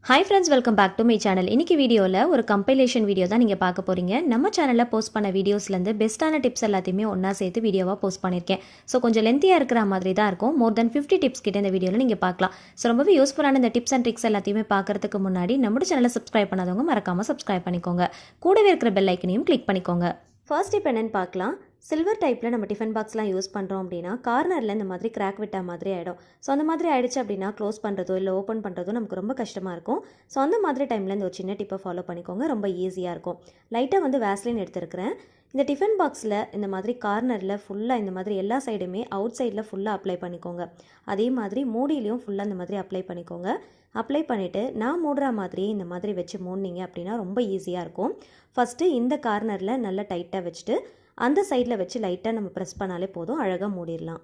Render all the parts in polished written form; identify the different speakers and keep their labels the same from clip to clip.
Speaker 1: Hi friends, welcome back to my channel. இன்னைக்கு வீடியோவில் ஒரு கம்பைலேஷன் வீடியோ தான் நீங்கள் பார்க்க போகிறீங்க. நம்ம சேனலில் போஸ்ட் பண்ண வீடியோஸ்லேருந்து பெஸ்ட்டான டிப்ஸ் எல்லாத்தையுமே ஒன்றா சேர்த்து வீடியோவாக போஸ்ட் பண்ணியிருக்கேன். ஸோ கொஞ்சம் லென்த்தியாக இருக்கிற மாதிரி தான் இருக்கும். மோர் தென் 50 டிப்ஸ் கிட்ட இந்த வீடியோவில் நீங்கள் பார்க்கலாம். ஸோ ரொம்பவே யூஸ்ஃபுல்லான இந்த டிப்ஸ் அண்ட் ட்ரிக்ஸ் எல்லாத்தையுமே பார்க்கறதுக்கு முன்னாடி நம்ம சேனலை சப்ஸ்கிரைப் பண்ணாதவங்க மறக்காமல் சப்ஸ்கிரைப் பண்ணிக்கோங்க. கூடவே இருக்கிற பெல் ஐக்கனையும் கிளிக் பண்ணிக்கோங்க. ஃபர்ஸ்ட் டிப் என்னென்னு பார்க்கலாம். சில்வர் டைப்பில் நம்ம டிஃபன் பாக்ஸ்லாம் யூஸ் பண்ணுறோம் அப்படின்னா கார்னரில் இந்த மாதிரி கிராக் விட்டா மாதிரி ஆகிடும். ஸோ அந்த மாதிரி ஆகிடுச்சு அப்படின்னா க்ளோஸ் பண்ணுறதோ இல்லை ஓப்பன் பண்ணுறதோ நமக்கு ரொம்ப கஷ்டமாக இருக்கும். ஸோ அந்த மாதிரி டைமில் இந்த ஒரு சின்ன டிப்பை ஃபாலோ பண்ணிக்கோங்க, ரொம்ப ஈஸியாக இருக்கும். லைட்டாக வந்து வேஸ்லின் எடுத்துருக்கிறேன். இந்த டிஃபன் பாக்ஸில் இந்த மாதிரி கார்னரில் ஃபுல்லாக இந்த மாதிரி எல்லா சைடுமே அவுட் சைடில் ஃபுல்லாக அப்ளை பண்ணிக்கோங்க. அதே மாதிரி மூடியிலையும் ஃபுல்லாக இந்த மாதிரி அப்ளை பண்ணிக்கோங்க. அப்ளை பண்ணிவிட்டு நான் மூடுற மாதிரி இந்த மாதிரி வச்சு மூடினீங்க அப்படின்னா ரொம்ப ஈஸியாக இருக்கும். ஃபஸ்ட்டு இந்த கார்னரில் நல்லா டைட்டாக வச்சுட்டு அந்த சைடில் வச்சு லைட்டாக நம்ம ப்ரெஸ் பண்ணாலே போதும், அழகாக மூடிடலாம்.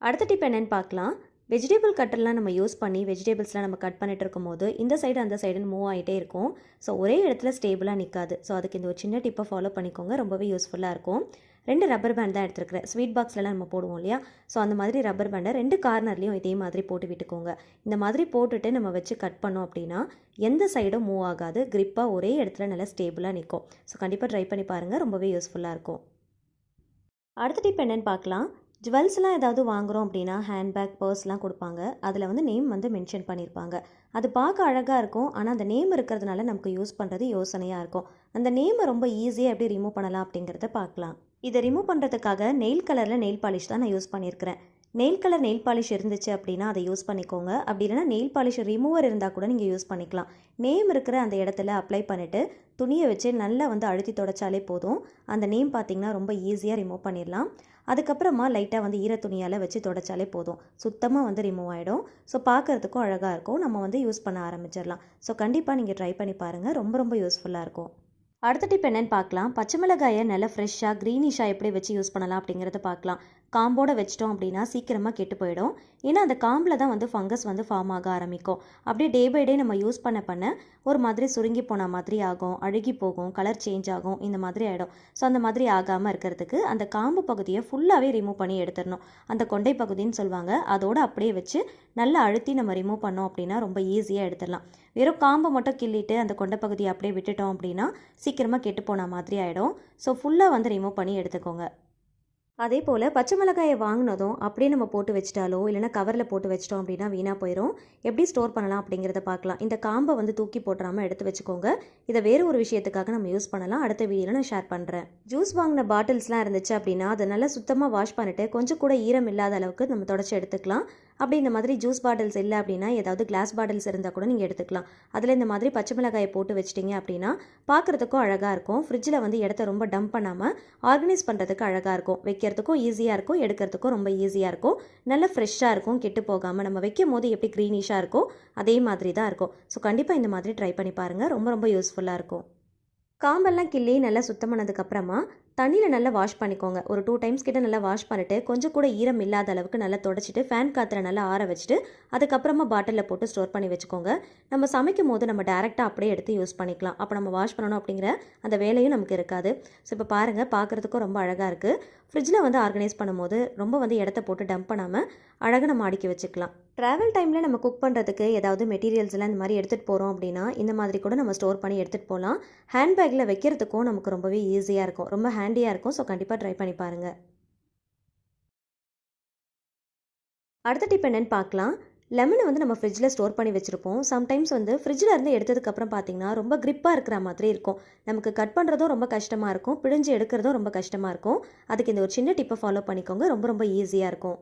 Speaker 1: அடுத்த டிப் என்னென்னு பார்க்கலாம். வெஜிடபிள் கட்டர்லாம் நம்ம யூஸ் பண்ணி வெஜிடபிள்ஸ்லாம் நம்ம கட் பண்ணிட்டு இருக்கும் போது இந்த சைடு அந்த சைடுன்னு மூவ் ஆகிட்டே இருக்கும். ஸோ ஒரே இடத்துல ஸ்டேபிளாக நிற்காது. ஸோ அதுக்கு இந்த ஒரு சின்ன டிப்பை ஃபாலோ பண்ணிக்கோங்க, ரொம்பவே யூஸ்ஃபுல்லாக இருக்கும். 2 ரப்பர் பேண்ட் தான் எடுத்துருக்கிறேன். ஸ்வீட் பாக்ஸ்லாம் நம்ம போடுவோம் இல்லையா, ஸோ அந்த மாதிரி ரப்பர் பேண்டை 2 கார்னர்லேயும் இதே மாதிரி போட்டு விட்டுக்கோங்க. இந்த மாதிரி போட்டுட்டு நம்ம வச்சு கட் பண்ணோம் அப்படின்னா எந்த சைடும் மூவ் ஆகாது, கிரிப்பாக ஒரே இடத்துல நல்லா ஸ்டேபிளாக நிற்கும். ஸோ கண்டிப்பாக ட்ரை பண்ணி பாருங்கள், ரொம்பவே யூஸ்ஃபுல்லாக இருக்கும். அடுத்த டிப் என்னென்னு பார்க்கலாம். ஜுவல்ஸ்லாம் ஏதாவது வாங்குகிறோம் அப்படின்னா ஹேண்ட்பேக், பர்ஸ்லாம் கொடுப்பாங்க. அதில் வந்து நேம் வந்து மென்ஷன் பண்ணியிருப்பாங்க. அது பார்க்க அழகாக இருக்கும். ஆனால் அந்த நேம் இருக்கிறதுனால நமக்கு யூஸ் பண்ணுறது யோசனையாக இருக்கும். அந்த நேமை ரொம்ப ஈஸியாக எப்படி ரிமூவ் பண்ணலாம் அப்படிங்கிறத பார்க்கலாம். இதை ரிமூவ் பண்ணுறதுக்காக நெயில் கலரில் நெயில் பாலிஷ் தான் நான் யூஸ் பண்ணியிருக்கிறேன். நெயில் கலர் நெயில் பாலிஷ் இருந்துச்சு அப்படின்னா அதை யூஸ் பண்ணிக்கோங்க. அப்படி இல்லைனா நெயில் பாலிஷ் ரிமூவர் இருந்தால் கூட நீங்கள் யூஸ் பண்ணிக்கலாம். நேம் இருக்கிற அந்த இடத்துல அப்ளை பண்ணிவிட்டு துணியை வச்சு நல்லா வந்து அழுத்தி தொடச்சாலே போதும். அந்த நேம் பார்த்திங்கன்னா ரொம்ப ஈஸியாக ரிமூவ் பண்ணிடலாம். அதுக்கப்புறமா லைட்டாக வந்து ஈர துணியால் வச்சு தொடச்சாலே போதும், சுத்தமாக வந்து ரிமூவ் ஆகிடும். ஸோ பார்க்குறதுக்கும் அழகாக இருக்கும். நம்ம வந்து யூஸ் பண்ண ஆரம்பிச்சிடலாம். ஸோ கண்டிப்பாக நீங்கள் ட்ரை பண்ணி பாருங்கள், ரொம்ப ரொம்ப யூஸ்ஃபுல்லாக இருக்கும். அடுத்த டிப் என்னென்னு பார்க்கலாம். பச்சை மிளகாயை நல்லா ஃப்ரெஷ்ஷாக க்ரீனிஷாக எப்படி வச்சு யூஸ் பண்ணலாம் அப்படிங்கிறத பார்க்கலாம். காம்போடு வச்சிட்டோம் அப்படின்னா சீக்கிரமாக கெட்டு போயிடும். ஏன்னா அந்த காம்பில் தான் வந்து ஃபங்கஸ் வந்து ஃபார்ம் ஆக ஆரம்பிக்கும். அப்படியே டே பை டே நம்ம யூஸ் பண்ண ஒரு மாதிரி சுருங்கி போன மாதிரி ஆகும், அழுகி போகும், கலர் சேஞ்ச் ஆகும், இந்த மாதிரி ஆகிடும். ஸோ அந்த மாதிரி ஆகாமல் இருக்கிறதுக்கு அந்த காம்பு பகுதியை ஃபுல்லாகவே ரிமூவ் பண்ணி எடுத்துடணும். அந்த கொண்டை பகுதின்னு சொல்லுவாங்க, அதோடு அப்படியே வச்சு நல்லா அழுத்தி நம்ம ரிமூவ் பண்ணோம் அப்படின்னா ரொம்ப ஈஸியாக எடுத்துடலாம். வெறும் காம்பை மட்டும் கிள்ளிட்டு அந்த கொண்டை பகுதியை அப்படியே விட்டுட்டோம் அப்படின்னா சீக்கிரமாக கெட்டு போன மாதிரி ஆகிடும். ஸோ ஃபுல்லாக வந்து ரிமூவ் பண்ணி எடுத்துக்கோங்க. அதே போல் பச்சை மிளகாயை வாங்கினதும் அப்படியே நம்ம போட்டு வச்சிட்டாலோ இல்லைனா கவரில் போட்டு வச்சிட்டோம் அப்படின்னா வீணாக போயிடும். எப்படி ஸ்டோர் பண்ணலாம் அப்படிங்கிறத பார்க்கலாம். இந்த காம்பை வந்து தூக்கி போட்டுறாமல் எடுத்து வச்சுக்கோங்க. இதை வேறு ஒரு விஷயத்துக்காக நம்ம யூஸ் பண்ணலாம். அடுத்த வீடியோவில் நான் ஷேர் பண்ணுறேன். ஜூஸ் வாங்கின பாட்டில்ஸ்லாம் இருந்துச்சு அப்படின்னா அதை நல்லா சுத்தமாக வாஷ் பண்ணிவிட்டு கொஞ்சம் கூட ஈரம் இல்லாத அளவுக்கு நம்ம தொடச்சி எடுத்துக்கலாம். அப்படி இந்த மாதிரி ஜூஸ் பாட்டில்ஸ் இல்லை அப்படின்னா ஏதாவது கிளாஸ் பாட்டில்ஸ் இருந்தால் கூட நீங்கள் எடுத்துக்கலாம். அதில் இந்த மாதிரி பச்சை மிளகாயை போட்டு வச்சிட்டிங்க அப்படின்னா பார்க்குறதுக்கும் அழகாக இருக்கும். ஃப்ரிட்ஜில் வந்து இடத்த ரொம்ப டம்ப் பண்ணாமல் ஆர்கனைஸ் பண்ணுறதுக்கு அழகாக இருக்கும். வைக்கிறதுக்கும் ஈஸியாக இருக்கும், எடுக்கிறதுக்கும் ரொம்ப ஈஸியாக இருக்கும். நல்லா ஃப்ரெஷ்ஷாக இருக்கும், கெட்டு போகாமல். நம்ம வைக்கும் போது எப்படி க்ரீனிஷாக இருக்கும் அதே மாதிரி தான் இருக்கும். ஸோ கண்டிப்பாக இந்த மாதிரி ட்ரை பண்ணி பாருங்கள், ரொம்ப ரொம்ப யூஸ்ஃபுல்லாக இருக்கும். காம்பெல்லாம் கிள்ளி நல்லா சுத்தம் பண்ணதுக்கப்புறமா தண்ணியில் நல்லா வாஷ் பண்ணிக்கோங்க. ஒரு 2 டைம்ஸ் கிட்ட நல்லா வாஷ் பண்ணிவிட்டு கொஞ்சம் கூட ஈரம் இல்லாத அளவுக்கு நல்லா தொடச்சிட்டு ஃபேன் காற்றுல நல்லா ஆற வச்சுட்டு அதுக்கப்புறமா பாட்டிலில் போட்டு ஸ்டோர் பண்ணி வச்சுக்கோங்க. நம்ம சமைக்கும் போது நம்ம டேரெக்டாக அப்படியே எடுத்து யூஸ் பண்ணிக்கலாம். அப்போ நம்ம வாஷ் பண்ணணும் அப்படிங்கிற அந்த வேலையும் நமக்கு இருக்காது. ஸோ இப்போ பாருங்கள், பார்க்குறதுக்கும் ரொம்ப அழகாக இருக்குது. ஃப்ரிட்ஜில் வந்து ஆர்கனைஸ் பண்ணும்போது ரொம்ப வந்து இடத்த போட்டு டம்ப் பண்ணாமல் அழகாக நம்ம அடுக்கி வச்சுக்கலாம். ட்ராவல் டைமில் நம்ம குக் பண்ணுறதுக்கு ஏதாவது மெட்டீரியல்ஸ்லாம் இந்த மாதிரி எடுத்துகிட்டு போகிறோம் அப்படின்னா இந்த மாதிரி கூட நம்ம ஸ்டோர் பண்ணி எடுத்துகிட்டு போகலாம். ஹேண்ட்பேக்கில் வைக்கிறதுக்கும் நமக்கு ரொம்பவே ஈஸியாக இருக்கும், ரொம்ப ஹேண்டியாக இருக்கும். ஸோ கண்டிப்பாக ட்ரை பண்ணி பாருங்கள். அடுத்த டிப் என்னென்னு பார்க்கலாம். லெமனை வந்து நம்ம ஃப்ரிட்ஜில் ஸ்டோர் பண்ணி வச்சுருப்போம். சம்டைம்ஸ் வந்து ஃப்ரிட்ஜில் இருந்து எடுத்ததுக்கப்புறம் பார்த்திங்கன்னா ரொம்ப கிரிப்பாக இருக்கிற மாதிரி இருக்கும். நமக்கு கட் பண்ணுறதும் ரொம்ப கஷ்டமாக இருக்கும், பிழிஞ்சு எடுக்கிறதும் ரொம்ப கஷ்டமாக இருக்கும். அதுக்கு இந்த ஒரு சின்ன டிப்பை ஃபாலோ பண்ணிக்கோங்க, ரொம்ப ரொம்ப ஈஸியாக இருக்கும்.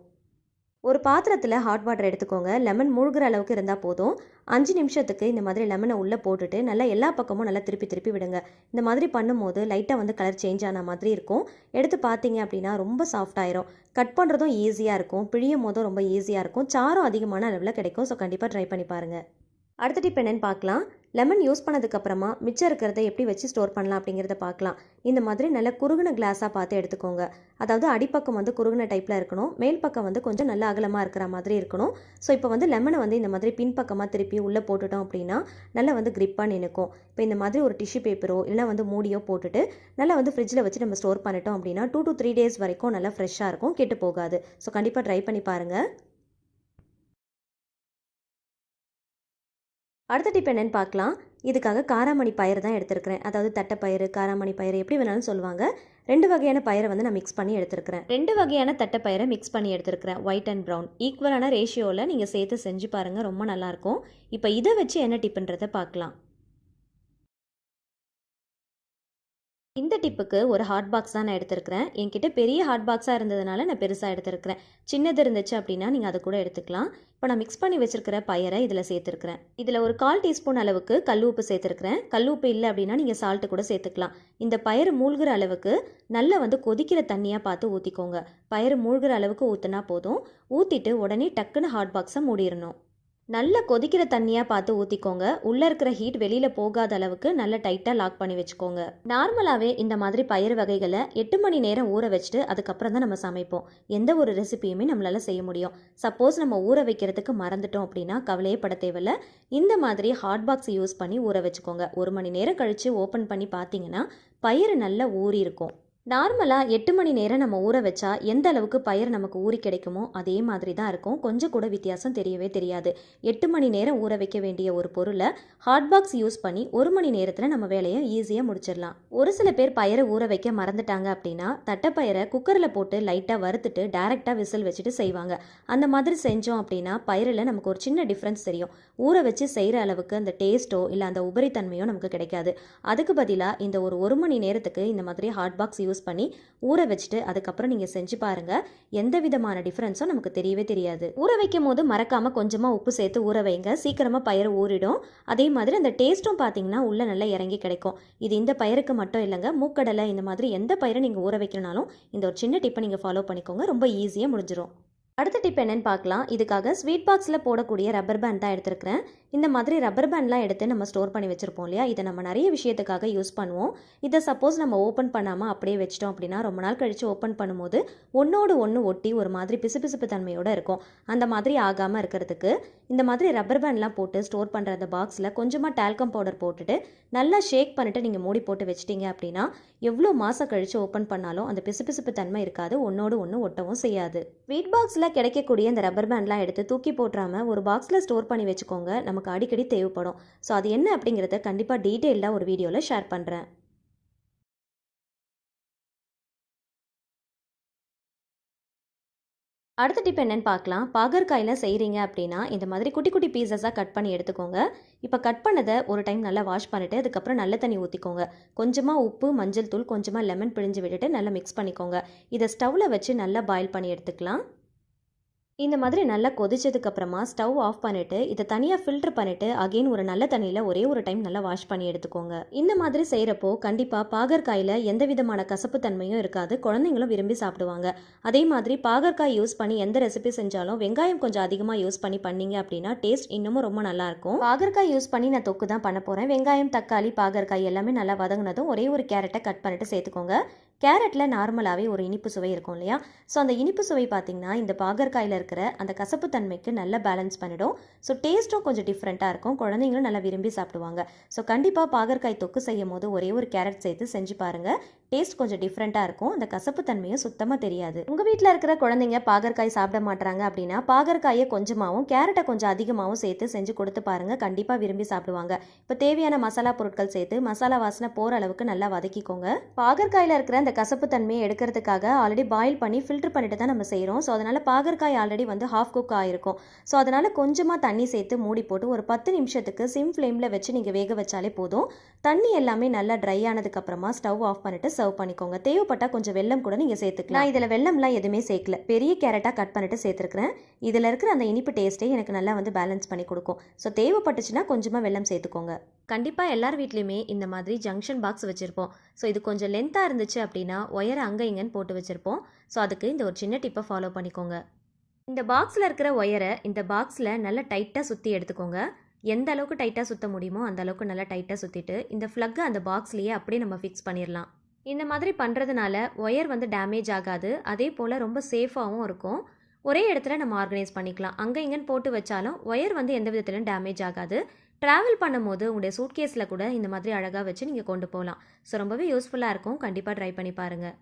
Speaker 1: ஒரு பாத்திரத்தில் ஹாட் வாட்டர் எடுத்துக்கோங்க. லெமன் மூழ்கிற அளவுக்கு இருந்தால் போதும். 5 நிமிஷத்துக்கு இந்த மாதிரி லெமனை உள்ளே போட்டுட்டு நல்லா எல்லா பக்கமும் நல்லா திருப்பி திருப்பி விடுங்க. இந்த மாதிரி பண்ணும்போது லைட்டாக வந்து கலர் சேஞ்ச் ஆன மாதிரி இருக்கும். எடுத்து பார்த்தீங்க அப்படின்னா ரொம்ப சாஃப்டாயிரும். கட் பண்ணுறதும் ஈஸியாக இருக்கும், பிழியும் போதும் ரொம்ப ஈஸியாக இருக்கும். சாரம் அதிகமான அளவில் கிடைக்கும். ஸோ கண்டிப்பாக ட்ரை பண்ணி பாருங்கள். அடுத்த டிப் என்னென்னு பார்க்கலாம். லெமன் யூஸ் பண்ணதுக்கப்புறமா மிச்சம் இருக்கிறத எப்படி வச்சு ஸ்டோர் பண்ணலாம் அப்படிங்கிறத பார்க்கலாம். இந்த மாதிரி நல்ல குறுகின கிளாஸாக பார்த்து எடுத்துக்கோங்க. அதாவது அடிப்பக்கம் வந்து குறுகின டைப்பில் இருக்கணும், மேல் பக்கம் வந்து கொஞ்சம் நல்ல அகலமாக இருக்கிற மாதிரி இருக்கணும். ஸோ இப்போ வந்து லெமனை வந்து இந்த மாதிரி பின்பக்கமாக திருப்பி உள்ளே போட்டுட்டோம் அப்படின்னா நல்லா வந்து கிரிப்பாக நினைக்கும். இப்போ இந்த மாதிரி ஒரு டிஷ்யூ பேப்பரோ இல்லை வந்து மூடியோ போட்டுட்டு நல்லா வந்து ஃப்ரிட்ஜில் வச்சு நம்ம ஸ்டோர் பண்ணிட்டோம் அப்படின்னா 2 to 3 days வரைக்கும் நல்லா ஃப்ரெஷ்ஷாக இருக்கும், கெட்டு போகாது. ஸோ கண்டிப்பாக ட்ரை பண்ணி பாருங்கள். அடுத்த டிப் என்னன்னு பார்க்கலாம். இதுக்காக காராமணி பயிறு தான் எடுத்திருக்கிறேன். அதாவது தட்டைப்பயிறு, காராமணி பயிறு எப்படி வேணாலும் சொல்லுவாங்க. 2 வகையான பயிரை வந்து நான் மிக்ஸ் பண்ணி எடுத்திருக்கிறேன். 2 வகையான தட்டைப்பயிரை மிக்ஸ் பண்ணி எடுத்திருக்கிறேன். ஒயிட் அண்ட் ப்ரௌன் ஈக்குவலான ரேஷியோவில் நீங்கள் சேர்த்து செஞ்சு பாருங்கள், ரொம்ப நல்லாயிருக்கும். இப்போ இதை வச்சு என்ன டிப்புன்றதை பார்க்கலாம். இந்த டிப்புக்கு ஒரு ஹாட் பாக்ஸ் தான் நான் எடுத்திருக்கிறேன். என்கிட்ட பெரிய ஹாட் பாக்ஸாக இருந்ததுனால நான் பெருசாக எடுத்திருக்கிறேன். சின்னது இருந்துச்சு அப்படின்னா நீங்கள் அதை கூட எடுத்துக்கலாம். இப்போ நான் மிக்ஸ் பண்ணி வச்சிருக்கிற பயிரை இதில் சேர்த்துருக்கிறேன். இதில் ஒரு 1/4 டீஸ்பூன் அளவுக்கு கல் உப்பு சேர்த்துருக்கிறேன். கல் உப்பு இல்லை அப்படின்னா நீங்கள் சால்ட்டு கூட சேர்த்துக்கலாம். இந்த பயிறு மூழ்கிற அளவுக்கு நல்லா வந்து கொதிக்கிற தண்ணியாக பார்த்து ஊற்றிக்கோங்க. பயிறு மூழ்கிற அளவுக்கு ஊற்றினா போதும். ஊற்றிட்டு உடனே டக்குன்னு ஹாட் பாக்ஸை மூடிடணும். நல்ல கொதிக்கிற தண்ணியாக பார்த்து ஊற்றிக்கோங்க. உள்ளே இருக்கிற ஹீட் வெளியில் போகாத அளவுக்கு நல்ல டைட்டாக லாக் பண்ணி வச்சுக்கோங்க. நார்மலாகவே இந்த மாதிரி பயிறு வகைகளை 8 மணி நேரம் ஊற வச்சுட்டு அதுக்கப்புறம் தான் நம்ம சமைப்போம். எந்த ஒரு ரெசிபியுமே நம்மளால் செய்ய முடியும். சப்போஸ் நம்ம ஊற வைக்கிறதுக்கு மறந்துட்டோம் அப்படின்னா கவலையே பட தேவையில்ல. இந்த மாதிரி ஹாட் பாக்ஸ் யூஸ் பண்ணி ஊற வச்சுக்கோங்க. 1 மணி நேரம் கழித்து ஓப்பன் பண்ணி பார்த்தீங்கன்னா பயிறு நல்லா ஊறி இருக்கும். நார்மலாக 8 மணி நேரம் நம்ம ஊற வச்சா எந்த அளவுக்கு பயிர் நமக்கு ஊறி கிடைக்குமோ அதே மாதிரி தான் இருக்கும். கொஞ்சம் கூட வித்தியாசம் தெரியவே தெரியாது. 8 மணி நேரம் ஊற வைக்க வேண்டிய ஒரு பொருளை ஹாட் பாக்ஸ் யூஸ் பண்ணி 1 மணி நேரத்தில் நம்ம வேலையை ஈஸியாக முடிச்சிடலாம். ஒரு சில பேர் பயிரை ஊற வைக்க மறந்துட்டாங்க அப்படின்னா தட்டைப்பயிரை குக்கரில் போட்டு லைட்டாக வறுத்துட்டு டைரெக்டாக விசில் வச்சுட்டு செய்வாங்க. அந்த மாதிரி செஞ்சோம் அப்படின்னா பயிரில் நமக்கு ஒரு சின்ன டிஃப்ரென்ஸ் தெரியும். ஊற வச்சு செய்கிற அளவுக்கு அந்த டேஸ்ட்டோ இல்லை அந்த உபரித்தன்மையோ நமக்கு கிடைக்காது. அதுக்கு பதிலாக இந்த ஒரு 1 மணி நேரத்துக்கு இந்த மாதிரி ஹாட் பாக்ஸ் யூஸ் பண்ணி ஊற வச்சுட்டு அதுக்கப்புறம் நீங்கள் செஞ்சு பாருங்க. எந்த விதமான டிஃபரன்ஸும் நமக்கு தெரியவே தெரியாது. ஊற வைக்கும் போது மறக்காம கொஞ்சமாக உப்பு சேர்த்து ஊற வைங்க. சீக்கிரமாக பயிறு ஊறிடும். அதே மாதிரி அந்த டேஸ்ட்டும் பார்த்தீங்கன்னா உள்ள நல்லா இறங்கி கிடைக்கும். இது இந்த பயிருக்கு மட்டும் இல்லைங்க, மூக்கடலை இந்த மாதிரி எந்த பயிரை நீங்கள் ஊற வைக்கணும்னாலும் இந்த ஒரு சின்ன டிப்பை நீங்கள் ஃபாலோ பண்ணிக்கோங்க. ரொம்ப ஈஸியாக முடிஞ்சிடும். அடுத்த டிப் என்னன்னு பார்க்கலாம். இதுக்காக ஸ்வீட் பாக்ஸில் போடக்கூடிய ரப்பர் பேண்ட் தான் எடுத்துருக்கிறேன். இந்த மாதிரி ரப்பர் பேண்ட்லாம் எடுத்து நம்ம ஸ்டோர் பண்ணி வச்சுருப்போம் இல்லையா, இதை நம்ம நிறைய விஷயத்துக்காக யூஸ் பண்ணுவோம். இதை சப்போஸ் நம்ம ஓப்பன் பண்ணாமல் அப்படியே வச்சிட்டோம் அப்படின்னா ரொம்ப நாள் கழித்து ஓப்பன் பண்ணும்போது ஒன்றோடு ஒன்று ஒட்டி ஒரு மாதிரி பிசுபிசுப்பு தன்மையோடு இருக்கும். அந்த மாதிரி ஆகாமல் இருக்கிறதுக்கு இந்த மாதிரி ரப்பர் பேண்ட்லாம் போட்டு ஸ்டோர் பண்ணுற அந்த பாக்ஸில் கொஞ்சமாக டால்கம் பவுடர் போட்டுட்டு நல்லா ஷேக் பண்ணிவிட்டு நீங்கள் மூடி போட்டு வச்சிட்டிங்க அப்படின்னா எவ்வளோ மாதம் கழித்து ஓப்பன் பண்ணாலும் அந்த பிசுபிசுப்பு தன்மை இருக்காது, ஒன்றோடு ஒன்று ஒட்டவும் செய்யாது. ஸ்வீட் பாக்ஸில் கிடைக்கக்கூடிய இந்த ரப்பர் பேண்ட்லாம் எடுத்து தூக்கி போட்டுறாமல் ஒரு பாக்ஸில் ஸ்டோர் பண்ணி வச்சுக்கோங்க. நமக்கு அடிக்கடி தேவைப்படும். ஸோ அது என்ன அப்படிங்கிறத கண்டிப்பாக டீட்டெயிலாக ஒரு வீடியோவில் ஷேர் பண்ணுறேன். அடுத்த டிப் என்னன்னு பார்க்கலாம். பாகற்காயில் செய்கிறீங்க அப்படின்னா இந்த மாதிரி குட்டி குட்டி பீசஸாக கட் பண்ணி எடுத்துக்கோங்க. இப்போ கட் பண்ணதை ஒரு டைம் நல்லா வாஷ் பண்ணிவிட்டு அதுக்கப்புறம் நல்ல தண்ணி ஊற்றிக்கோங்க. கொஞ்சமாக உப்பு, மஞ்சள் தூள், கொஞ்சமாக லெமன் பிழிஞ்சு விட்டுட்டு நல்லா மிக்ஸ் பண்ணிக்கோங்க. இதை ஸ்டவ்வில் வச்சு நல்லா பாயில் பண்ணி எடுத்துக்கலாம். இந்த மாதிரி நல்லா கொதிச்சதுக்கப்புறமா ஸ்டவ் ஆஃப் பண்ணிவிட்டு இதை தனியாக ஃபில்டர் பண்ணிவிட்டு அகெயின் ஒரு நல்ல தண்ணியில் ஒரே ஒரு டைம் நல்லா வாஷ் பண்ணி எடுத்துக்கோங்க. இந்த மாதிரி செய்கிறப்போ கண்டிப்பாக பாகற்காயில் எந்த விதமான கசப்பு தன்மையும் இருக்காது. குழந்தைங்களும் விரும்பி சாப்பிடுவாங்க. அதே மாதிரி பாகற்காய் யூஸ் பண்ணி எந்த ரெசிபி செஞ்சாலும் வெங்காயம் கொஞ்சம் அதிகமாக யூஸ் பண்ணீங்க அப்படின்னா டேஸ்ட் இன்னமும் ரொம்ப நல்லாயிருக்கும். பாகற்காய் யூஸ் பண்ணி நான் தொக்கு தான் பண்ண போகிறேன். வெங்காயம், தக்காளி, பாகற்காய் எல்லாமே நல்லா வதங்கினதும் ஒரே ஒரு கேரட்டை கட் பண்ணிவிட்டு சேர்த்துக்கோங்க. கேரட்டில் நார்மலாகவே ஒரு இனிப்பு சுவை இருக்கும் இல்லையா, ஸோ அந்த இனிப்பு சுவை பார்த்திங்கன்னா இந்த பாகற்காயில் இருக்கிற அந்த கசப்பு தன்மைக்கு நல்லா பேலன்ஸ் பண்ணிடும். ஸோ டேஸ்ட்டும் கொஞ்சம் டிஃப்ரெண்ட்டாக இருக்கும். குழந்தைங்களும் நல்லா விரும்பி சாப்பிடுவாங்க. ஸோ கண்டிப்பாக பாகற்காய் தொக்கு செய்யும் போது ஒரே ஒரு கேரட் சேர்த்து செஞ்சு பாருங்கள். டேஸ்ட் கொஞ்சம் டிஃப்ரெண்ட்டாக இருக்கும். அந்த கசப்பு தன்மையும் சுத்தமாக தெரியாது. உங்கள் வீட்டில் இருக்கிற குழந்தைங்க பாகற்காய் சாப்பிட மாட்டாங்க அப்படின்னா பாகற்காயை கொஞ்சமாகவும் கேரட்டை கொஞ்சம் அதிகமாகவும் சேர்த்து செஞ்சு கொடுத்து பாருங்கள். கண்டிப்பாக விரும்பி சாப்பிடுவாங்க. இப்போ தேவையான மசாலா பொருட்கள் சேர்த்து மசாலா வாசனை போகிற அளவுக்கு நல்லா வதக்கிக்கோங்க. பாகற்காயில் இருக்கிற அந்த கசப்பு தன்மையை எடுக்கிறதுக்காக ஆல்ரெடி பாயில் பண்ணி ஃபில்டர் பண்ணிட்டு தான் நம்ம செய்கிறோம். ஸோ அதனால் பாகற்காய் ஆல்ரெடி வந்து ஹாஃப் குக் ஆகிருக்கும். ஸோ அதனால் கொஞ்சமாக தண்ணி சேர்த்து மூடி போட்டு ஒரு 10 நிமிஷத்துக்கு சிம் ஃப்ளேமில் வச்சு நீங்கள் வேக வச்சாலே போதும். தண்ணி எல்லாமே நல்லா ட்ரை ஆனதுக்கப்புறமா ஸ்டவ் ஆஃப் பண்ணிட்டு சர்வ் பண்ணிக்கோங்க. தேவைப்பட்டால் கொஞ்சம் வெல்லம் கூட நீங்கள் சேர்த்துக்கலாம். நான் இதில் வெல்லம்லாம் எதுவுமே சேர்க்கல, பெரிய கேரட்டாக கட் பண்ணிட்டு சேர்த்துருக்கிறேன். இதில் இருக்கிற அந்த இனிப்பு டேஸ்ட்டே எனக்கு நல்லா வந்து பேலன்ஸ் பண்ணி கொடுக்கும். ஸோ தேவைப்பட்டுச்சுன்னா கொஞ்சமாக வெல்லம் சேர்த்துக்கோங்க. கண்டிப்பாக எல்லார் வீட்லேயுமே இந்த மாதிரி ஜங்ஷன் பாக்ஸ் வச்சுருப்போம். ஸோ இது கொஞ்சம் லென்த்தாக இருந்துச்சு அப்படின்னா ஒயரை அங்கே இங்கேன்னு போட்டு வச்சுருப்போம். ஸோ அதுக்கு இந்த ஒரு சின்ன டிப்பை ஃபாலோ பண்ணிக்கோங்க. இந்த பாக்ஸில் இருக்கிற ஒயரை இந்த பாக்ஸில் நல்லா டைட்டாக சுற்றி எடுத்துக்கோங்க. எந்த அளவுக்கு டைட்டாக சுற்ற முடியுமோ அந்த அளவுக்கு நல்லா டைட்டாக சுற்றிட்டு இந்த ஃப்ளக்கை அந்த பாக்ஸ்லேயே அப்படியே நம்ம ஃபிக்ஸ் பண்ணிடலாம். இந்த மாதிரி பண்ணுறதுனால ஒயர் வந்து டேமேஜ் ஆகாது. அதே போல் ரொம்ப சேஃபாகவும் இருக்கும். ஒரே இடத்துல நம்ம ஆர்கனைஸ் பண்ணிக்கலாம். அங்கே இங்கேன்னு போட்டு வச்சாலும் ஒயர் வந்து எந்த விதத்துலையும் டேமேஜ் ஆகாது. ட்ராவல் பண்ணும்போது உங்களுடைய சூட்கேஸில் கூட இந்த மாதிரி அழகாக வச்சு நீங்கள் கொண்டு போகலாம். ஸோ ரொம்பவே யூஸ்ஃபுல்லாக இருக்கும். கண்டிப்பாக ட்ரை பண்ணி பாருங்கள்.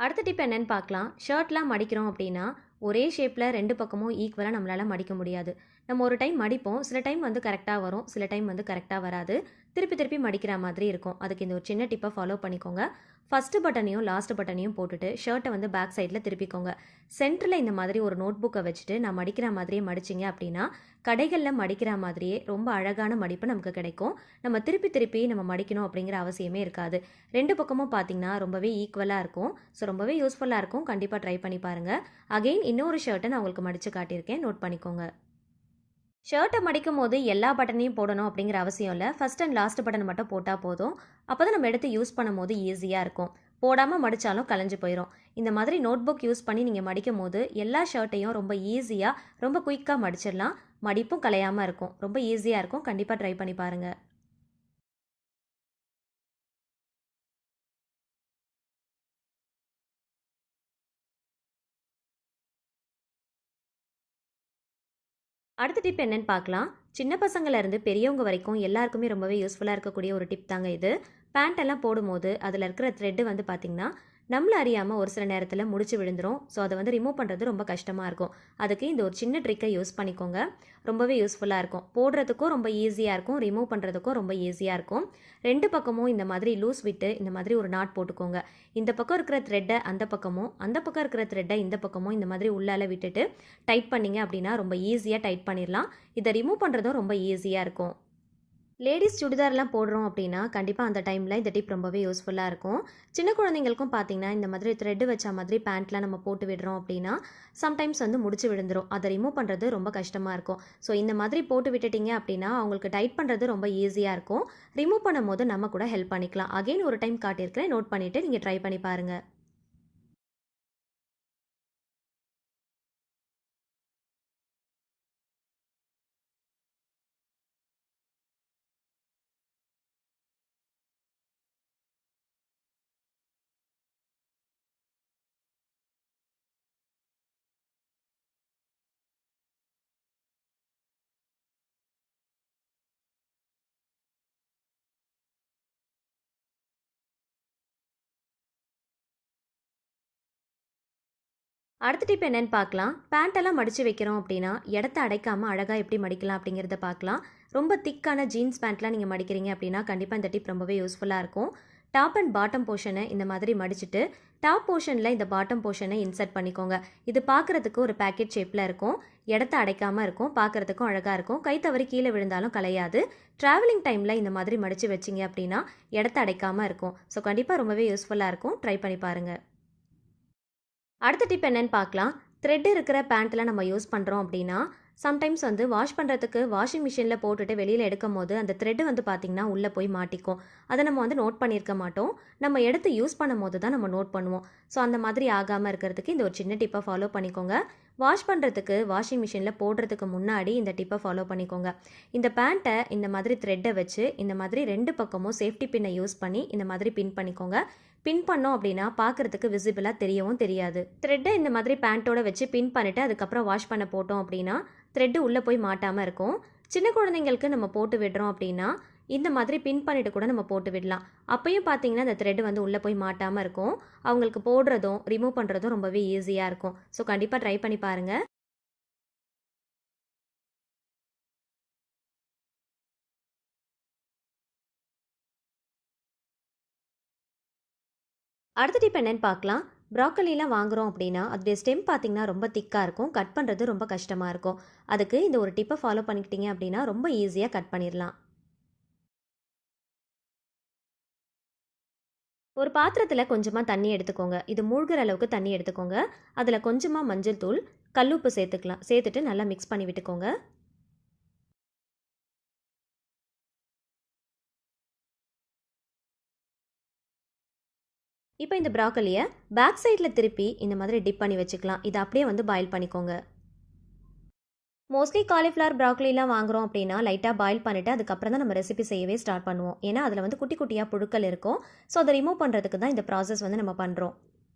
Speaker 1: அடுத்த டிப் என்னன்னு பார்க்கலாம். ஷர்ட்லாம் மடிக்கிறோம் அப்படின்னா ஒரே ஷேப்பில் 2 பக்கமும் ஈக்குவலாக நம்மளால் மடிக்க முடியாது. நம்ம ஒரு டைம் மடிப்போம், சில டைம் வந்து கரெக்டாக வரும், சில டைம் வந்து கரெக்டாக வராது. திருப்பி திருப்பி மடிக்கிற மாதிரி இருக்கும். அதுக்கு இந்த ஒரு சின்ன டிப்பை ஃபாலோ பண்ணிக்கோங்க. ஃபஸ்ட்டு பட்டனையும் லாஸ்ட் பட்டனையும் போட்டுட்டு ஷர்ட்டை வந்து பேக் சைடில் திருப்பிக்கோங்க. சென்டரில் இந்த மாதிரி ஒரு நோட் புக்கை வச்சுட்டு நான் மடிக்கிற மாதிரியே மடிச்சிங்க அப்படின்னா கடைகளில் மடிக்கிற மாதிரியே ரொம்ப அழகான மடிப்பு நமக்கு கிடைக்கும். நம்ம திருப்பி திருப்பி நம்ம மடிக்கணும் அப்படிங்கிற அவசியமே இருக்காது. ரெண்டு பக்கமும் பார்த்தீங்கன்னா ரொம்பவே ஈக்குவலாக இருக்கும். ஸோ ரொம்பவே யூஸ்ஃபுல்லாக இருக்கும். கண்டிப்பாக ட்ரை பண்ணி பாருங்கள். அகெயின் இன்னொரு ஷர்ட்டை நான் உங்களுக்கு மடித்து காட்டியிருக்கேன், நோட் பண்ணிக்கோங்க. ஷர்ட்டை மடிக்கும் போது எல்லா பட்டனையும் போடணும் அப்படிங்கிற அவசியம் இல்லை. ஃபஸ்ட் அண்ட் லாஸ்ட் பட்டன் மட்டும் போட்டால் போதும். அப்போ தான் நம்ம எடுத்து யூஸ் பண்ணும் போது ஈஸியாக இருக்கும். போடாமல் மடித்தாலும் கலைஞ்சு போயிடும். இந்த மாதிரி நோட் புக் யூஸ் பண்ணி நீங்கள் மடிக்கும் போது எல்லா ஷர்ட்டையும் ரொம்ப ஈஸியாக ரொம்ப குயிக்காக மடிச்சிடலாம். மடிப்பும் கலையாமல் இருக்கும். ரொம்ப ஈஸியாக இருக்கும். கண்டிப்பாக ட்ரை பண்ணி பாருங்கள். அடுத்த டிப் என்னன்னு பார்க்கலாம். சின்ன பசங்கள்லேருந்து பெரியவங்க வரைக்கும் எல்லாருக்குமே ரொம்பவே யூஸ்ஃபுல்லாக இருக்கக்கூடிய ஒரு டிப் தாங்க இது. பேண்ட் எல்லாம் போடும்போது அதில் இருக்கிற த்ரெட்டு வந்து பார்த்திங்கன்னா நம்மள அறியாமல் ஒரு சில நேரத்தில் முடிச்சு விழுந்துடும். ஸோ அதை வந்து ரிமூவ் பண்ணுறது ரொம்ப கஷ்டமாக இருக்கும். அதுக்கு இந்த ஒரு சின்ன ட்ரிக்கை யூஸ் பண்ணிக்கோங்க. ரொம்பவே யூஸ்ஃபுல்லாக இருக்கும். போடுறதுக்கும் ரொம்ப ஈஸியாக இருக்கும், ரிமூவ் பண்ணுறதுக்கும் ரொம்ப ஈஸியாக இருக்கும். ரெண்டு பக்கமும் இந்த மாதிரி லூஸ் விட்டு இந்த மாதிரி ஒரு நாட் போட்டுக்கோங்க. இந்த பக்கம் இருக்கிற த்ரெட்டை அந்த பக்கமும், அந்த பக்கம் இருக்கிற த்ரெட்டை இந்த பக்கமும் இந்த மாதிரி உள்ளால விட்டுட்டு டைட் பண்ணிங்க அப்படின்னா ரொம்ப ஈஸியாக டைட் பண்ணிடலாம். இதை ரிமூவ் பண்ணுறதும் ரொம்ப ஈஸியாக இருக்கும். லேடிஸ் சுடிதார்லாம் போடுறோம் அப்படின்னா கண்டிப்பாக அந்த டைமில் இந்த டிப் ரொம்பவே யூஸ்ஃபுல்லாக இருக்கும். சின்ன குழந்தைங்களுக்கும் பார்த்தீங்கன்னா இந்த மாதிரி த்ரெட்டு வச்ச மாதிரி பேண்ட்லாம் நம்ம போட்டு விடுறோம் அப்படின்னா சம்டைம்ஸ் வந்து முடிச்சு விழுந்துடும். அதை ரிமூவ் பண்ணுறது ரொம்ப கஷ்டமாக இருக்கும். ஸோ இந்த மாதிரி போட்டு விட்டுட்டிங்க அப்படின்னா அவங்களுக்கு டைட் பண்ணுறது ரொம்ப ஈஸியாக இருக்கும். ரிமூவ் பண்ணும் போது நம்ம கூட ஹெல்ப் பண்ணிக்கலாம். அகைன் ஒரு டைம் காட்டியிருக்கிறேன், நோட் பண்ணிவிட்டு நீங்கள் ட்ரை பண்ணி பாருங்கள். அடுத்த டிப் என்னன்னு பார்க்கலாம். பேண்ட்டெல்லாம் மடித்து வைக்கிறோம் அப்படின்னா இடத்த அடைக்காமல் அழகாக எப்படி மடிக்கலாம் அப்படிங்கிறத பார்க்கலாம். ரொம்ப திக்கான ஜீன்ஸ் பேண்ட்லாம் நீங்கள் மடிக்கிறீங்க அப்படின்னா கண்டிப்பாக இந்த டிப் ரொம்பவே யூஸ்ஃபுல்லாக இருக்கும். டாப் அண்ட் பாட்டம் போர்ஷனை இந்த மாதிரி மடிச்சுட்டு டாப் போர்ஷனில் இந்த பாட்டம் போர்ஷனை இன்சர்ட் பண்ணிக்கோங்க. இது பார்க்குறதுக்கு ஒரு பேக்கெட் ஷேப்பில் இருக்கும். இடத்த அடைக்காமல் இருக்கும், பார்க்குறதுக்கும் அழகாக இருக்கும். கை தவறி கீழே விழுந்தாலும் கலையாது. ட்ராவலிங் டைமில் இந்த மாதிரி மடித்து வச்சிங்க அப்படின்னா இடத்த அடைக்காமல் இருக்கும். ஸோ கண்டிப்பாக ரொம்பவே யூஸ்ஃபுல்லாக இருக்கும். ட்ரை பண்ணி பாருங்கள். அடுத்த டிப் என்னன்னு பார்க்கலாம். த்ரெட் இருக்கிற பேண்ட்டில் நம்ம யூஸ் பண்ணுறோம் அப்படின்னா சம்டைம்ஸ் வந்து வாஷ் பண்ணுறதுக்கு வாஷிங் மிஷினில் போட்டுட்டு வெளியில் எடுக்கும் போது அந்த த்ரெட்டு வந்து பார்த்திங்கன்னா உள்ளே போய் மாட்டிக்கும். அதை நம்ம வந்து நோட் பண்ணியிருக்க மாட்டோம். நம்ம எடுத்து யூஸ் பண்ணும் போது தான் நம்ம நோட் பண்ணுவோம். ஸோ அந்த மாதிரி ஆகாமல் இருக்கிறதுக்கு இந்த ஒரு சின்ன டிப்பை ஃபாலோ பண்ணிக்கோங்க. வாஷ் பண்ணுறதுக்கு வாஷிங் மிஷினில் போடுறதுக்கு முன்னாடி இந்த டிப்பை ஃபாலோ பண்ணிக்கோங்க. இந்த பேண்ட்டை இந்த மாதிரி த்ரெட்டை வச்சு இந்த மாதிரி ரெண்டு பக்கமும் சேஃப்டி பின்னை யூஸ் பண்ணி இந்த மாதிரி பின் பண்ணிக்கோங்க. பின் பண்ணோம் அப்படின்னா பார்க்குறதுக்கு விசிபிளாக தெரியவும் தெரியாது. த்ரெட்டை இந்த மாதிரி பேண்ட்டோட வச்சு பின் பண்ணிவிட்டு அதுக்கப்புறம் வாஷ் பண்ண போட்டோம் அப்படின்னா த்ரெட்டு உள்ளே போய் மாட்டாமல் இருக்கும். சின்ன குழந்தைங்களுக்கு நம்ம போட்டு விடுறோம் அப்படின்னா இந்த மாதிரி பின் பண்ணிட்டு கூட நம்ம போட்டு விடலாம். அப்பயும் பார்த்தீங்கன்னா அந்த த்ரெட் வந்து உள்ளே போய் மாட்டாமல் இருக்கும். அவங்களுக்கு போடுறதும் ரிமூவ் பண்ணுறதும் ரொம்பவே ஈஸியாக இருக்கும். ஸோ கண்டிப்பாக ட்ரை பண்ணி பாருங்கள். அடுத்த டிப் என்னன்னு பார்க்கலாம். ப்ராக்கலிலாம் வாங்குகிறோம் அப்படின்னா அதோடைய ஸ்டெம் பார்த்திங்கன்னா ரொம்ப திக்காக இருக்கும். கட் பண்ணுறது ரொம்ப கஷ்டமாக இருக்கும். அதுக்கு இந்த ஒரு டிப்பை ஃபாலோ பண்ணிக்கிட்டீங்க அப்படின்னா ரொம்ப ஈஸியாக கட் பண்ணிடலாம். ஒரு பாத்திரத்தில் கொஞ்சமாக தண்ணி எடுத்துக்கோங்க. இது மூழ்கிற அளவுக்கு தண்ணி எடுத்துக்கோங்க. அதில் கொஞ்சமாக மஞ்சள் தூள், கல்லுப்பு சேர்த்துக்கலாம். சேர்த்துட்டு நல்லா மிக்ஸ் பண்ணி விட்டுக்கோங்க. இப்போ இந்த ப்ராக்கலியை பேக் சைடில் திருப்பி இந்த மாதிரி டிப் பண்ணி வச்சுக்கலாம். இதை அப்படியே வந்து பாயில் பண்ணிக்கோங்க. மோஸ்ட்லி காலிஃப்ளவர் ப்ராக்கலிலாம் வாங்குகிறோம் அப்படின்னா லைட்டாக பாயில் பண்ணிவிட்டு அதுக்கப்புறம் தான் நம்ம ரெசிபி செய்யவே ஸ்டார்ட் பண்ணுவோம். ஏன்னா அதில் வந்து குட்டி குட்டியாக புழுக்கள் இருக்கும். ஸோ அதை ரிமூவ் பண்ணுறதுக்கு தான் இந்த ப்ராசஸ் வந்து நம்ம பண்ணுறோம்.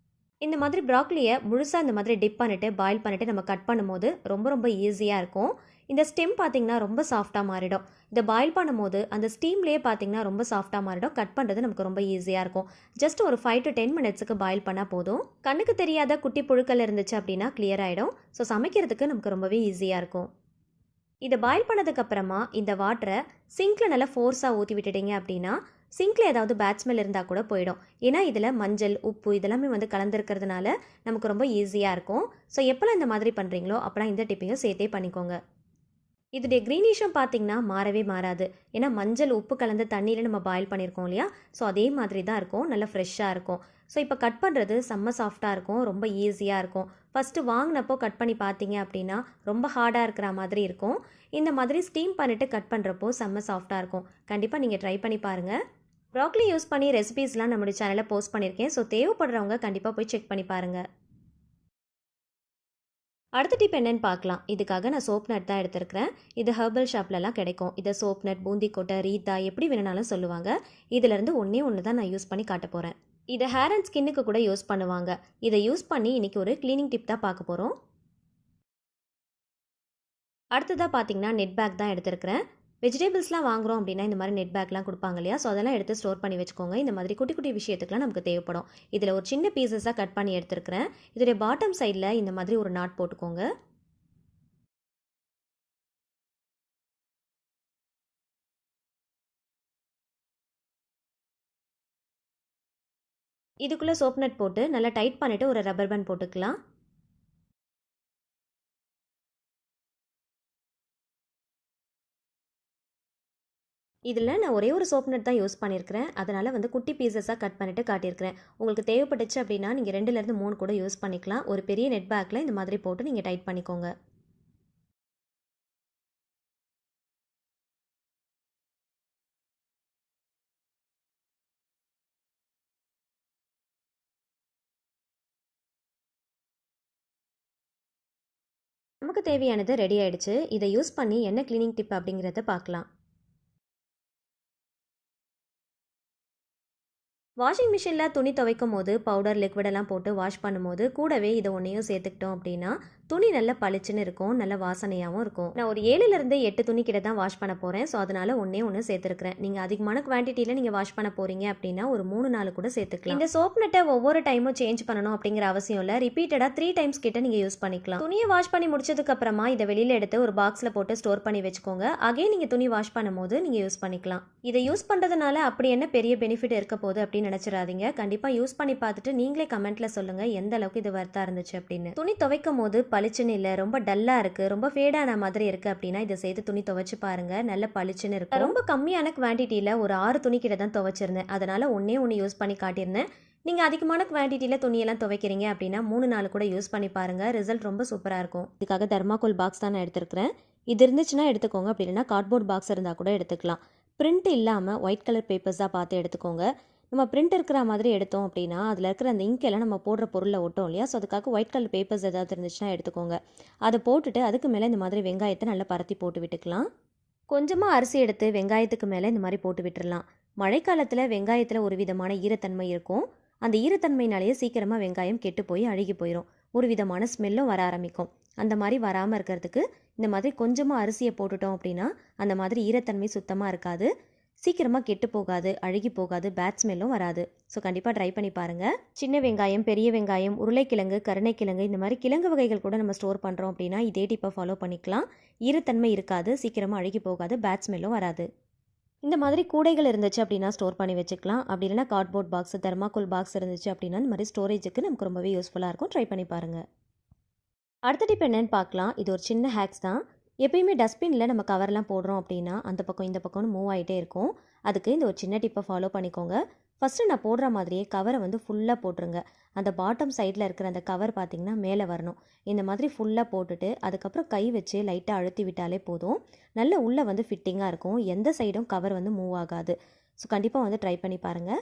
Speaker 1: இந்த மாதிரி ப்ராக்கலியை முழுசாக இந்த மாதிரி டிப் பண்ணிவிட்டு பாயில் பண்ணிவிட்டு நம்ம கட் பண்ணும்போது ரொம்ப ரொம்ப ஈஸியாக இருக்கும். இந்த ஸ்டெம் பார்த்திங்கன்னா ரொம்ப சாஃப்டாக மாறிடும். இதை பாயில் பண்ணும்போது அந்த ஸ்டீம்லேயே பார்த்திங்கன்னா ரொம்ப சாஃப்டாக மாறிடும். கட் பண்ணுறது நமக்கு ரொம்ப ஈஸியாக இருக்கும். ஜஸ்ட் ஒரு 5 to 10 மினிட்ஸுக்கு பாயில் பண்ணால் போதும். கண்ணுக்கு தெரியாத குட்டி புழுக்கள் இருந்துச்சு அப்படின்னா கிளியர் ஆகிடும். ஸோ சமைக்கிறதுக்கு நமக்கு ரொம்பவே ஈஸியாக இருக்கும். இதை பாயில் பண்ணதுக்கப்புறமா இந்த வாட்டரை சிங்கில் நல்லா ஃபோர்ஸாக ஊற்றி விட்டுட்டீங்க அப்படின்னா சிங்கில் ஏதாவது பேட் ஸ்மெல் இருந்தால் கூட போயிடும். ஏன்னா இதில் மஞ்சள், உப்பு இதெல்லாமே வந்து கலந்துருக்கிறதுனால நமக்கு ரொம்ப ஈஸியாக இருக்கும். ஸோ எப்போல்லாம் இந்த மாதிரி பண்ணுறீங்களோ அப்போலாம் இந்த டிப்பையும் சேர்த்தே பண்ணிக்கோங்க. இதோடைய க்ரீனிஷும் பார்த்தீங்கன்னா மாறவே மாறாது. ஏன்னா மஞ்சள், உப்பு கலந்த தண்ணியில் நம்ம பாயில் பண்ணியிருக்கோம் இல்லையா? ஸோ அதே மாதிரி தான் இருக்கும், நல்லா ஃப்ரெஷ்ஷாக இருக்கும். ஸோ இப்போ கட் பண்ணுறது செம்ம சாஃப்டாக இருக்கும், ரொம்ப ஈஸியாக இருக்கும். ஃபஸ்ட்டு வாங்கினப்போ கட் பண்ணி பார்த்தீங்க அப்படின்னா ரொம்ப ஹார்டாக இருக்கிற மாதிரி இருக்கும். இந்த மாதிரி ஸ்டீம் பண்ணிவிட்டு கட் பண்ணுறப்போ செம்ம சாஃப்டாக இருக்கும். கண்டிப்பாக நீங்கள் ட்ரை பண்ணி பாருங்கள். ப்ராக்லி யூஸ் பண்ணி ரெசிபீஸ்லாம் நம்மளுடைய சேனலில் போஸ்ட் பண்ணியிருக்கேன். ஸோ தேவைப்படுறவங்க கண்டிப்பாக போய் செக் பண்ணி பாருங்கள். அடுத்த டிப் என்னன்னு பார்க்கலாம். இதுக்காக நான் சோப் நட் தான் எடுத்திருக்கிறேன். இது ஹெர்பல் ஷாப்லலாம் கிடைக்கும். இதை சோப் நட், பூந்தி கொட்டை, ரீத்தா எப்படி வேணுனாலும் சொல்லுவாங்க. இதிலேருந்து ஒன்று தான் நான் யூஸ் பண்ணி காட்ட போகிறேன். இதை ஹேர் அண்ட் ஸ்கின்னுக்கு கூட யூஸ் பண்ணுவாங்க. இதை யூஸ் பண்ணி இன்றைக்கி ஒரு க்ளீனிங் டிப் தான் பார்க்க போகிறோம். அடுத்ததாக பார்த்தீங்கன்னா நெட் பேக் தான் எடுத்திருக்கிறேன். வெஜிடபிள்ஸ்லாம் வாங்குகிறோம் அப்படின்னா இந்த மாதிரி நெட் பேக்லாம் கொடுப்பாங்க இல்லையா? ஸோ அதெல்லாம் எடுத்து ஸ்டோர் பண்ணி வச்சுக்கோங்க. இந்த மாதிரி குட்டி குட்டி விஷயத்துக்குலாம் நமக்கு தேவைப்படும். இதில் ஒரு சின்ன பீசஸாக கட் பண்ணி எடுத்துருக்கிறேன். இதோடைய பாட்டம் சைடில் இந்த மாதிரி ஒரு நாட் போட்டுக்கோங்க. இதுக்குள்ளே சோப் நட் போட்டு நல்லா டைட் பண்ணிவிட்டு ஒரு ரப்பர் பேண்ட் போட்டுக்கலாம். இதில் நான் ஒரே ஒரு சோப் நட் தான் யூஸ் பண்ணியிருக்கிறேன். அதனால் வந்து குட்டி பீசஸாக கட் பண்ணிவிட்டு காட்டியிருக்கிறேன். உங்களுக்கு தேவைப்பட்டுச்சு அப்படின்னா நீங்கள் 2லேருந்து 3 கூட யூஸ் பண்ணிக்கலாம். ஒரு பெரிய நெட் பேக்கில் இந்த மாதிரி போட்டு நீங்கள் டைட் பண்ணிக்கோங்க. நமக்கு தேவையானது ரெடி ஆயிடுச்சு. இதை யூஸ் பண்ணி என்ன க்ளீனிங் டிப் அப்படிங்கிறத பார்க்கலாம். வாஷிங் மிஷினில் துணி துவைக்கும் போது பவுடர், லிக்விடெல்லாம் போட்டு வாஷ் பண்ணும்போது கூடவே இதை ஒன்றையும் சேர்த்துக்கிட்டோம் அப்படின்னா துணி நல்லா பளிச்சுன்னு இருக்கும், நல்ல வாசனையாகவும் இருக்கும். நான் ஒரு 7லேருந்து 8 துணி கிட்ட தான் வாஷ் பண்ண போகிறேன். ஸோ அதனால் ஒன்று சேர்த்துருக்கிறேன். நீங்கள் அதிகமான குவான்டிட்டியில் நீங்கள் வாஷ் பண்ண போகிறீங்க அப்படின்னா ஒரு 3-4 கூட சேர்த்துக்கலாம். இந்த சோப் நட்டை ஒவ்வொரு டைமும் சேஞ்ச் பண்ணணும் அப்படிங்கிற அவசியம் இல்லை. ரிப்பீட்டடாக 3 டைம்ஸ் கிட்ட நீங்கள் யூஸ் பண்ணிக்கலாம். துணியை வாஷ் பண்ணி முடிச்சதுக்கப்புறமா இதை வெளியில் எடுத்து ஒரு பாக்ஸில் போட்டு ஸ்டோர் பண்ணி வச்சுக்கோங்க. அகைன் நீங்கள் துணி வாஷ் பண்ணும்போது நீங்கள் யூஸ் பண்ணிக்கலாம். இதை யூஸ் பண்ணுறதுனால அப்படி என்ன பெரிய பெனிஃபிட் இருக்க போகுது அப்படின்னு நினைச்சிடாதீங்க. கண்டிப்பாக யூஸ் பண்ணி பார்த்துட்டு நீங்களே கமெண்ட்ல சொல்லுங்க எந்த அளவுக்கு இது வர்த்தா இருந்துச்சு அப்படின்னு. துணி துவைக்கும் போது பளிச்சுன்னு இல்லை, ரொம்ப டல்லா இருக்கு, ரொம்ப ஃபேடான மாதிரி இருக்கு அப்படின்னா இதை சேர்த்து துணி துவைச்சு பாருங்க, நல்ல பளிச்சுன்னு இருக்கும். ரொம்ப கம்மியான குவான்டிட்டியில் ஒரு 6 துணி கிட்ட தான் துவைச்சிருந்தேன். அதனால ஒன்று யூஸ் பண்ணி காட்டியிருந்தேன். நீங்கள் அதிகமான குவான்டிட்டியில் துணியெல்லாம் துவைக்கிறீங்க அப்படின்னா 3-4 கூட யூஸ் பண்ணி பாருங்கள். ரிசல்ட் ரொம்ப சூப்பராக இருக்கும். இதுக்காக தெர்மாக்கோல் பாக்ஸ் தான் நான் எடுத்துருக்கிறேன். இது இருந்துச்சுன்னா எடுத்துக்கோங்க, அப்படி இல்லைன்னா கார்ட்போர்ட் பாக்ஸ் இருந்தால் கூட எடுத்துக்கலாம். பிரிண்ட் இல்லாமல் ஒயிட் கலர் பேப்பர்ஸாக பார்த்து எடுத்துக்கோங்க. நம்ம பிரிண்ட் இருக்கிற மாதிரி எடுத்தோம் அப்படின்னா அதில் இருக்கிற அந்த இங்கெல்லாம் நம்ம போடுற பொருளில் ஒட்டும் இல்லையா? ஸோ அதுக்காக ஒயிட் கலர் பேப்பர்ஸ் ஏதாவது இருந்துச்சுன்னா எடுத்துக்கோங்க. அதை போட்டுட்டு அதுக்கு மேலே இந்த மாதிரி வெங்காயத்தை நல்லா பரத்தி போட்டு விட்டுக்கலாம். கொஞ்சமாக அரிசி எடுத்து வெங்காயத்துக்கு மேலே இந்த மாதிரி போட்டு விட்டுடலாம். மழைக்காலத்தில் வெங்காயத்தில் ஒரு விதமான ஈரத்தன்மை இருக்கும். அந்த ஈரத்தன்மையினாலேயே சீக்கிரமாக வெங்காயம் கெட்டு போய் அழுகி போயிடும். ஒரு விதமான ஸ்மெல்லும் வர ஆரம்பிக்கும். அந்த மாதிரி வராமல் இருக்கிறதுக்கு இந்த மாதிரி கொஞ்சமாக அரிசியை போட்டுட்டோம் அப்படின்னா அந்த மாதிரி ஈரத்தன்மை சுத்தமாக இருக்காது, சீக்கிரமாக கெட்டு போகாது, அழுகி போகாது, பேட் ஸ்மெல்லும் வராது. ஸோ கண்டிப்பாக ட்ரை பண்ணி பாருங்கள். சின்ன வெங்காயம், பெரிய வெங்காயம், உருளைக்கிழங்கு, கருணைக்கிழங்கு இந்த மாதிரி கிழங்கு வகைகள் கூட நம்ம ஸ்டோர் பண்ணுறோம் அப்படின்னா இதே டிப்பை ஃபாலோ பண்ணிக்கலாம். ஈரத்தன்மை இருக்காது, சீக்கிரமாக அழுகி போகாது, பேட் ஸ்மெல்லும் வராது. இந்த மாதிரி கூடைகள் இருந்துச்சு அப்படின்னா ஸ்டோர் பண்ணி வச்சுக்கலாம். அப்படி இல்லைனா கார்ட்போர்ட் பாக்ஸ், தெர்மாக்கோல் பாக்ஸ் இருந்துச்சு அப்படின்னா இந்த மாதிரி ஸ்டோரேஜுக்கு நமக்கு ரொம்பவே யூஸ்ஃபுல்லாக இருக்கும். ட்ரை பண்ணி பாருங்கள். அடுத்த டிப் என்னன்னு பார்க்கலாம். இது ஒரு சின்ன ஹேக்ஸ் தான். எப்பயுமே டஸ்ட்பினில் நம்ம கவர்லாம் போடுறோம் அப்படின்னா அந்த பக்கம் இந்த பக்கம்னு மூவ் ஆகிட்டே இருக்கும். அதுக்கு இந்த ஒரு சின்ன டிப்பை ஃபாலோ பண்ணிக்கோங்க. ஃபஸ்ட்டு நான் போடுற மாதிரியே கவரை வந்து ஃபுல்லாக போட்டுருங்க. அந்த பாட்டம் சைடில் இருக்கிற அந்த கவர் பார்த்திங்கன்னா மேலே வரணும். இந்த மாதிரி ஃபுல்லாக போட்டுட்டு அதுக்கப்புறம் கை வச்சு லைட்டாக அழுத்தி விட்டாலே போதும். நல்ல உள்ளே வந்து ஃபிட்டிங்காக இருக்கும். எந்த சைடும் கவர் வந்து மூவ் ஆகாது. ஸோ கண்டிப்பாக வந்து ட்ரை பண்ணி பாருங்கள்.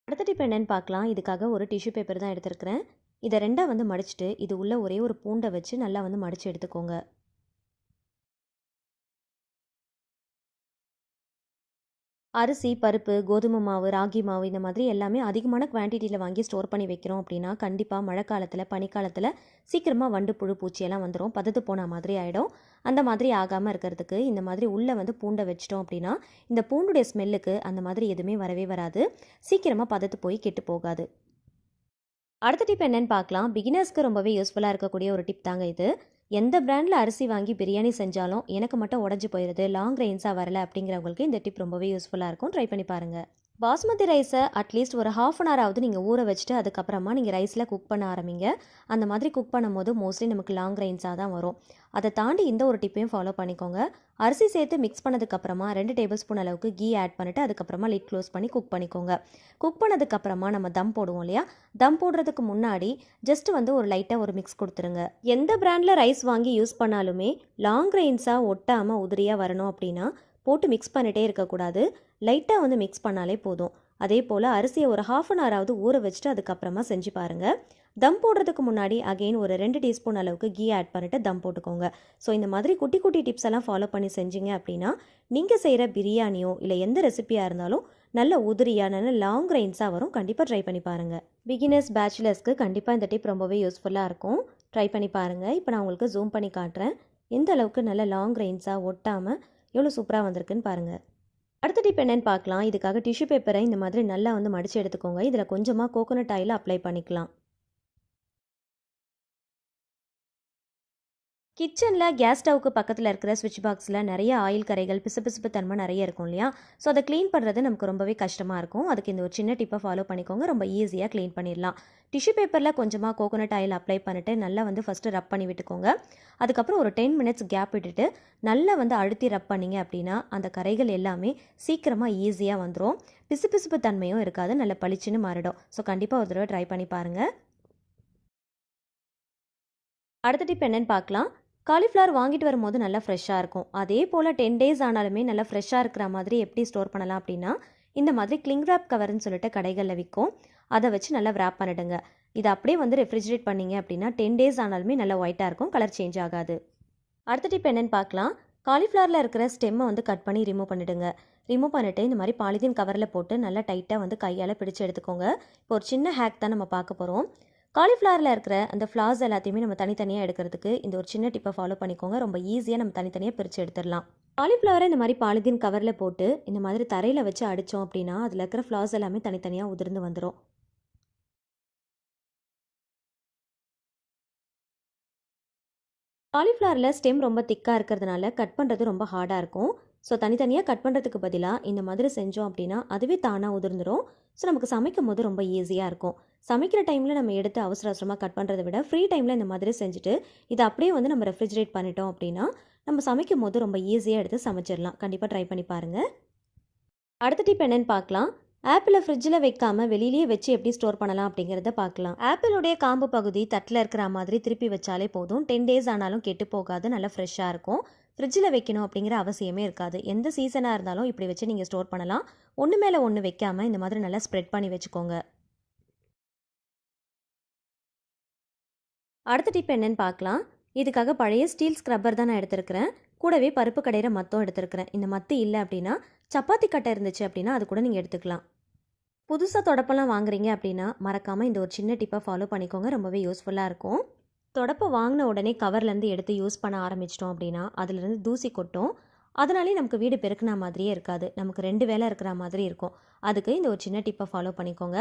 Speaker 1: அடுத்த டிப் என்னன்னு பார்க்கலாம். இதுக்காக ஒரு டிஷ்யூ பேப்பர் தான் எடுத்துருக்கிறேன். இதை 2ஆக வந்து மடிச்சுட்டு இது உள்ள ஒரே ஒரு பூண்டை வச்சு நல்லா வந்து மடித்து எடுத்துக்கோங்க. அரிசி, பருப்பு, கோதுமை மாவு, ராகி மாவு இந்த மாதிரி எல்லாமே அதிகமான குவான்டிட்டியில் வாங்கி ஸ்டோர் பண்ணி வைக்கிறோம் அப்படின்னா கண்டிப்பாக மழை காலத்தில், பனிக்காலத்தில் சீக்கிரமாக வண்டு, புழு, பூச்சியெல்லாம் வந்துடும். பதத்து போன மாதிரி ஆகிடும். அந்த மாதிரி ஆகாமல் இருக்கிறதுக்கு இந்த மாதிரி உள்ளே வந்து பூண்டை வச்சிட்டோம் அப்படின்னா இந்த பூண்டுடைய ஸ்மெல்லுக்கு அந்த மாதிரி எதுவுமே வரவே வராது. சீக்கிரமாக பதத்து போய் கெட்டு போகாது. அடுத்த டிப் என்னன்னு பார்க்கலாம். பிகினர்ஸ்க்கு ரொம்பவே யூஸ்ஃபுல்லாக இருக்கக்கூடிய ஒரு டிப் தாங்க இது. எந்த பிராண்டில் அரிசி வாங்கி பிரியாணி செஞ்சாலும் எனக்கு மட்டும் உடஞ்சி போயிடுது, லாங் ரெயின்ஸாக வரல அப்படிங்கிறவங்களுக்கு இந்த டிப் ரொம்பவே யூஸ்ஃபுல்லாக இருக்கும். ட்ரை பண்ணி பாருங்கள். பாஸ்மதி ரைஸை அட்லீஸ்ட் ஒரு ஹாஃப் அன் ஹவராவது நீங்கள் ஊற வச்சுட்டு அதுக்கப்புறமா நீங்கள் ரைஸில் குக் பண்ண ஆரம்பிங்க. அந்த மாதிரி குக் பண்ணும்போது மோஸ்ட்லி நமக்கு லாங் ரெயின்ஸாக தான் வரும். அதை தாண்டி இந்த ஒரு டிப்பையும் ஃபாலோ பண்ணிக்கோங்க. அரிசி சேர்த்து மிக்ஸ் பண்ணதுக்கப்புறமா 2 டேபிள் ஸ்பூன் அளவுக்கு கீ ஆட் பண்ணிவிட்டு அதுக்கப்புறமா லிட் க்ளோஸ் பண்ணி குக் பண்ணிக்கோங்க. குக் பண்ணதுக்கப்புறமா நம்ம தம் போடுவோம் இல்லையா, தம் போடுறதுக்கு முன்னாடி ஜஸ்ட் ஒரு லைட்டாக ஒரு மிக்ஸ் கொடுத்துருங்க. எந்த பிராண்டில் ரைஸ் வாங்கி யூஸ் பண்ணாலுமே லாங் ரெயின்ஸாக ஒட்டாமல் உதிரியாக வரணும் அப்படின்னா போட்டு மிக்ஸ் பண்ணிகிட்டே இருக்கக்கூடாது. லைட்டாக மிக்ஸ் பண்ணாலே போதும். அதே போல் அரிசியை ஒரு ஹாஃப் அன் ஹவராவது ஊற வச்சுட்டு அதுக்கப்புறமா செஞ்சு பாருங்கள். தம் போடுறதுக்கு முன்னாடி அகெயின் ஒரு 2 டீஸ்பூன் அளவுக்கு கீ ஆட் பண்ணிவிட்டு தம் போட்டுக்கோங்க. ஸோ இந்த மாதிரி குட்டி குட்டி டிப்ஸ் எல்லாம் ஃபாலோ பண்ணி செஞ்சீங்க அப்படின்னா நீங்கள் செய்கிற பிரியாணியோ இல்லை எந்த ரெசிபியாக இருந்தாலும் நல்ல உதிரியாக நல்ல லாங் ரெயின்ஸாக வரும். கண்டிப்பாக ட்ரை பண்ணி பாருங்கள். பிகினர்ஸ் பேச்சுலர்ஸ்க்கு கண்டிப்பாக இந்த டிப் ரொம்பவே யூஸ்ஃபுல்லாக இருக்கும். ட்ரை பண்ணி பாருங்கள். இப்போ நான் உங்களுக்கு ஜூம் பண்ணி காட்டுறேன். எந்த அளவுக்கு நல்ல லாங் ரெயின்ஸாக ஒட்டாமல் எவ்வளோ சூப்பராக வந்திருக்குன்னு பாருங்கள். அடுத்த டிப் என்னன்னு பார்க்கலாம். இதுக்காக டிஷ்யூ பேப்பரை இந்த மாதிரி நல்லா மடித்து எடுத்துக்கோங்க. இதில் கொஞ்சமாக கோகோனட் ஆயில் அப்ளை பண்ணிக்கலாம். கிச்சனில் கேஸ் ஸ்டவ்வுக்கு பக்கத்தில் இருக்கிற ஸ்விட்ச் பாக்ஸில் நிறைய ஆயில் கரைகள் பிசுபிசுப்பு தன்மை நிறைய இருக்கும் இல்லையா, ஸோ அதை க்ளீன் பண்ணுறது நமக்கு ரொம்பவே கஷ்டமாக இருக்கும். அதுக்கு இந்த ஒரு சின்ன டிப்பை ஃபாலோ பண்ணிக்கோங்க. ரொம்ப ஈஸியாக க்ளீன் பண்ணிடலாம். டிஷ்யூ பேப்பரில் கொஞ்சமாக கோகோனட் ஆயில் அப்ளை பண்ணிவிட்டு நல்லா ஃபஸ்ட்டு ரப் பண்ணி விட்டுக்கோங்க. அதுக்கப்புறம் ஒரு 10 மினிட்ஸ் கேப் விட்டுட்டு நல்லா அழுத்தி ரப் பண்ணிங்க அப்படின்னா அந்த கரைகள் எல்லாமே சீக்கிரமாக ஈஸியாக வந்துடும். பிசுபிசுப்பு தன்மையும் இருக்காது, நல்ல பளிச்சுன்னு மாறிடும். ஸோ கண்டிப்பாக ஒரு தடவை ட்ரை பண்ணி பாருங்கள். அடுத்த டிப் என்னன்னு பார்க்கலாம். காலிஃப்ளவர் வாங்கிட்டு வரும்போது நல்லா ஃப்ரெஷ்ஷாக இருக்கும். அதே போல் 10 டேஸ் ஆனாலுமே நல்லா ஃப்ரெஷ்ஷாக இருக்கிற மாதிரி எப்படி ஸ்டோர் பண்ணலாம் அப்படின்னா, இந்த மாதிரி கிளிங் ரேப் கவர்னு சொல்லிட்டு கடைகளில் விற்கும். அதை வச்சு நல்லா ரேப் பண்ணிடுங்க. இதை அப்படியே ரெஃப்ரிஜரேட் பண்ணிங்க அப்படின்னா 10 டேஸ் ஆனாலுமே நல்லா ஒயிட்டாக இருக்கும், கலர் சேஞ்ச் ஆகாது. அடுத்த டிப் என்னென்னு பார்க்கலாம். காலிஃப்ளவரில் இருக்கிற ஸ்டெம்மை கட் பண்ணி ரிமூவ் பண்ணிவிடுங்க. ரிமூவ் பண்ணிவிட்டு இந்த மாதிரி பாலிதீன் கவரில் போட்டு நல்லா டைட்டாக கையால் பிடிச்சு எடுத்துக்கோங்க. இப்போ ஒரு சின்ன ஹேக் தான் நம்ம பார்க்க போகிறோம். காலிஃப்ளவரில் இருக்கிற அந்த ஃப்ளார்ஸ் எல்லாத்தையுமே நம்ம தனித்தனியாக எடுக்கிறதுக்கு இந்த ஒரு சின்ன டிப்பை ஃபாலோ பண்ணிக்கோங்க. ரொம்ப ஈஸியாக நம்ம தனித்தனியாக பிரித்து எடுத்துடலாம். காலிஃப்ளவரை இந்த மாதிரி பாலிதீன் கவரில் போட்டு இந்த மாதிரி தரையில் வச்சு அடித்தோம் அப்படின்னா அதில் இருக்கிற ஃப்ளார்ஸ் எல்லாமே தனித்தனியாக உதிர்ந்து வந்துடும். காலிஃப்ளவரில் ஸ்டெம் ரொம்ப திக்காக இருக்கிறதுனால கட் பண்ணுறது ரொம்ப ஹார்டாக இருக்கும். ஸோ தனித்தனியாக கட் பண்ணுறதுக்கு பதிலாக இந்த மாதிரி செஞ்சோம் அப்படின்னா அதுவே தானாக உதிர்ந்துடும். ஸோ நமக்கு சமைக்கும் போது ரொம்ப ஈஸியாக இருக்கும். சமைக்கிற டைமில் நம்ம எடுத்து அவசர அவசரமாக கட் பண்ணுறதை விட ஃப்ரீ டைமில் இந்த மாதிரி செஞ்சுட்டு இதை அப்படியே நம்ம ரெஃப்ரிஜரேட் பண்ணிட்டோம் அப்படின்னா நம்ம சமைக்கும் போது ரொம்ப ஈஸியாக எடுத்து சமைச்சிடலாம். கண்டிப்பாக ட்ரை பண்ணி பாருங்கள். அடுத்த டிப் என்னென்னு பார்க்கலாம். ஆப்பிளை ஃப்ரிட்ஜில் வைக்காமல் வெளியிலேயே வச்சு எப்படி ஸ்டோர் பண்ணலாம் அப்படிங்கிறத பார்க்கலாம். ஆப்பிளுடைய காம்பு பகுதி தட்டில் இருக்கிற மாதிரி திருப்பி வச்சாலே போதும். 10 டேஸ் ஆனாலும் கெட்டு போகாது, நல்லா ஃப்ரெஷ்ஷாக இருக்கும். ஃப்ரிட்ஜில் வைக்கணும் அப்படிங்கிற அவசியமே இருக்காது. எந்த சீசனாக இருந்தாலும் இப்படி வச்சு நீங்கள் ஸ்டோர் பண்ணலாம். ஒன்று மேலே ஒன்று வைக்காமல் இந்த மாதிரி நல்லா ஸ்ப்ரெட் பண்ணி வச்சுக்கோங்க. அடுத்த டிப் என்னென்னு பார்க்கலாம். இதுக்காக பழைய ஸ்டீல் ஸ்க்ரப்பர் தான் நான் எடுத்துருக்கிறேன். கூடவே பருப்பு கடையிற மத்தும் எடுத்துருக்கிறேன். இந்த மத்து இல்லை அப்படின்னா சப்பாத்தி கட்டை இருந்துச்சு அப்படின்னா அது கூட நீங்கள் எடுத்துக்கலாம். புதுசாக தொடப்பெல்லாம் வாங்குறீங்க அப்படின்னா மறக்காமல் இந்த ஒரு சின்ன டிப்பை ஃபாலோ பண்ணிக்கோங்க. ரொம்பவே யூஸ்ஃபுல்லாக இருக்கும். தொடப்பை வாங்கின உடனே கவர்லேருந்து எடுத்து யூஸ் பண்ண ஆரம்பிச்சிட்டோம் அப்படின்னா அதுலேருந்து தூசி கொட்டும். அதனாலே நமக்கு வீடு பெருக்கின மாதிரியே இருக்காது, நமக்கு 2 வேலை இருக்கிற மாதிரி இருக்கும். அதுக்கு இந்த ஒரு சின்ன டிப்பை ஃபாலோ பண்ணிக்கோங்க.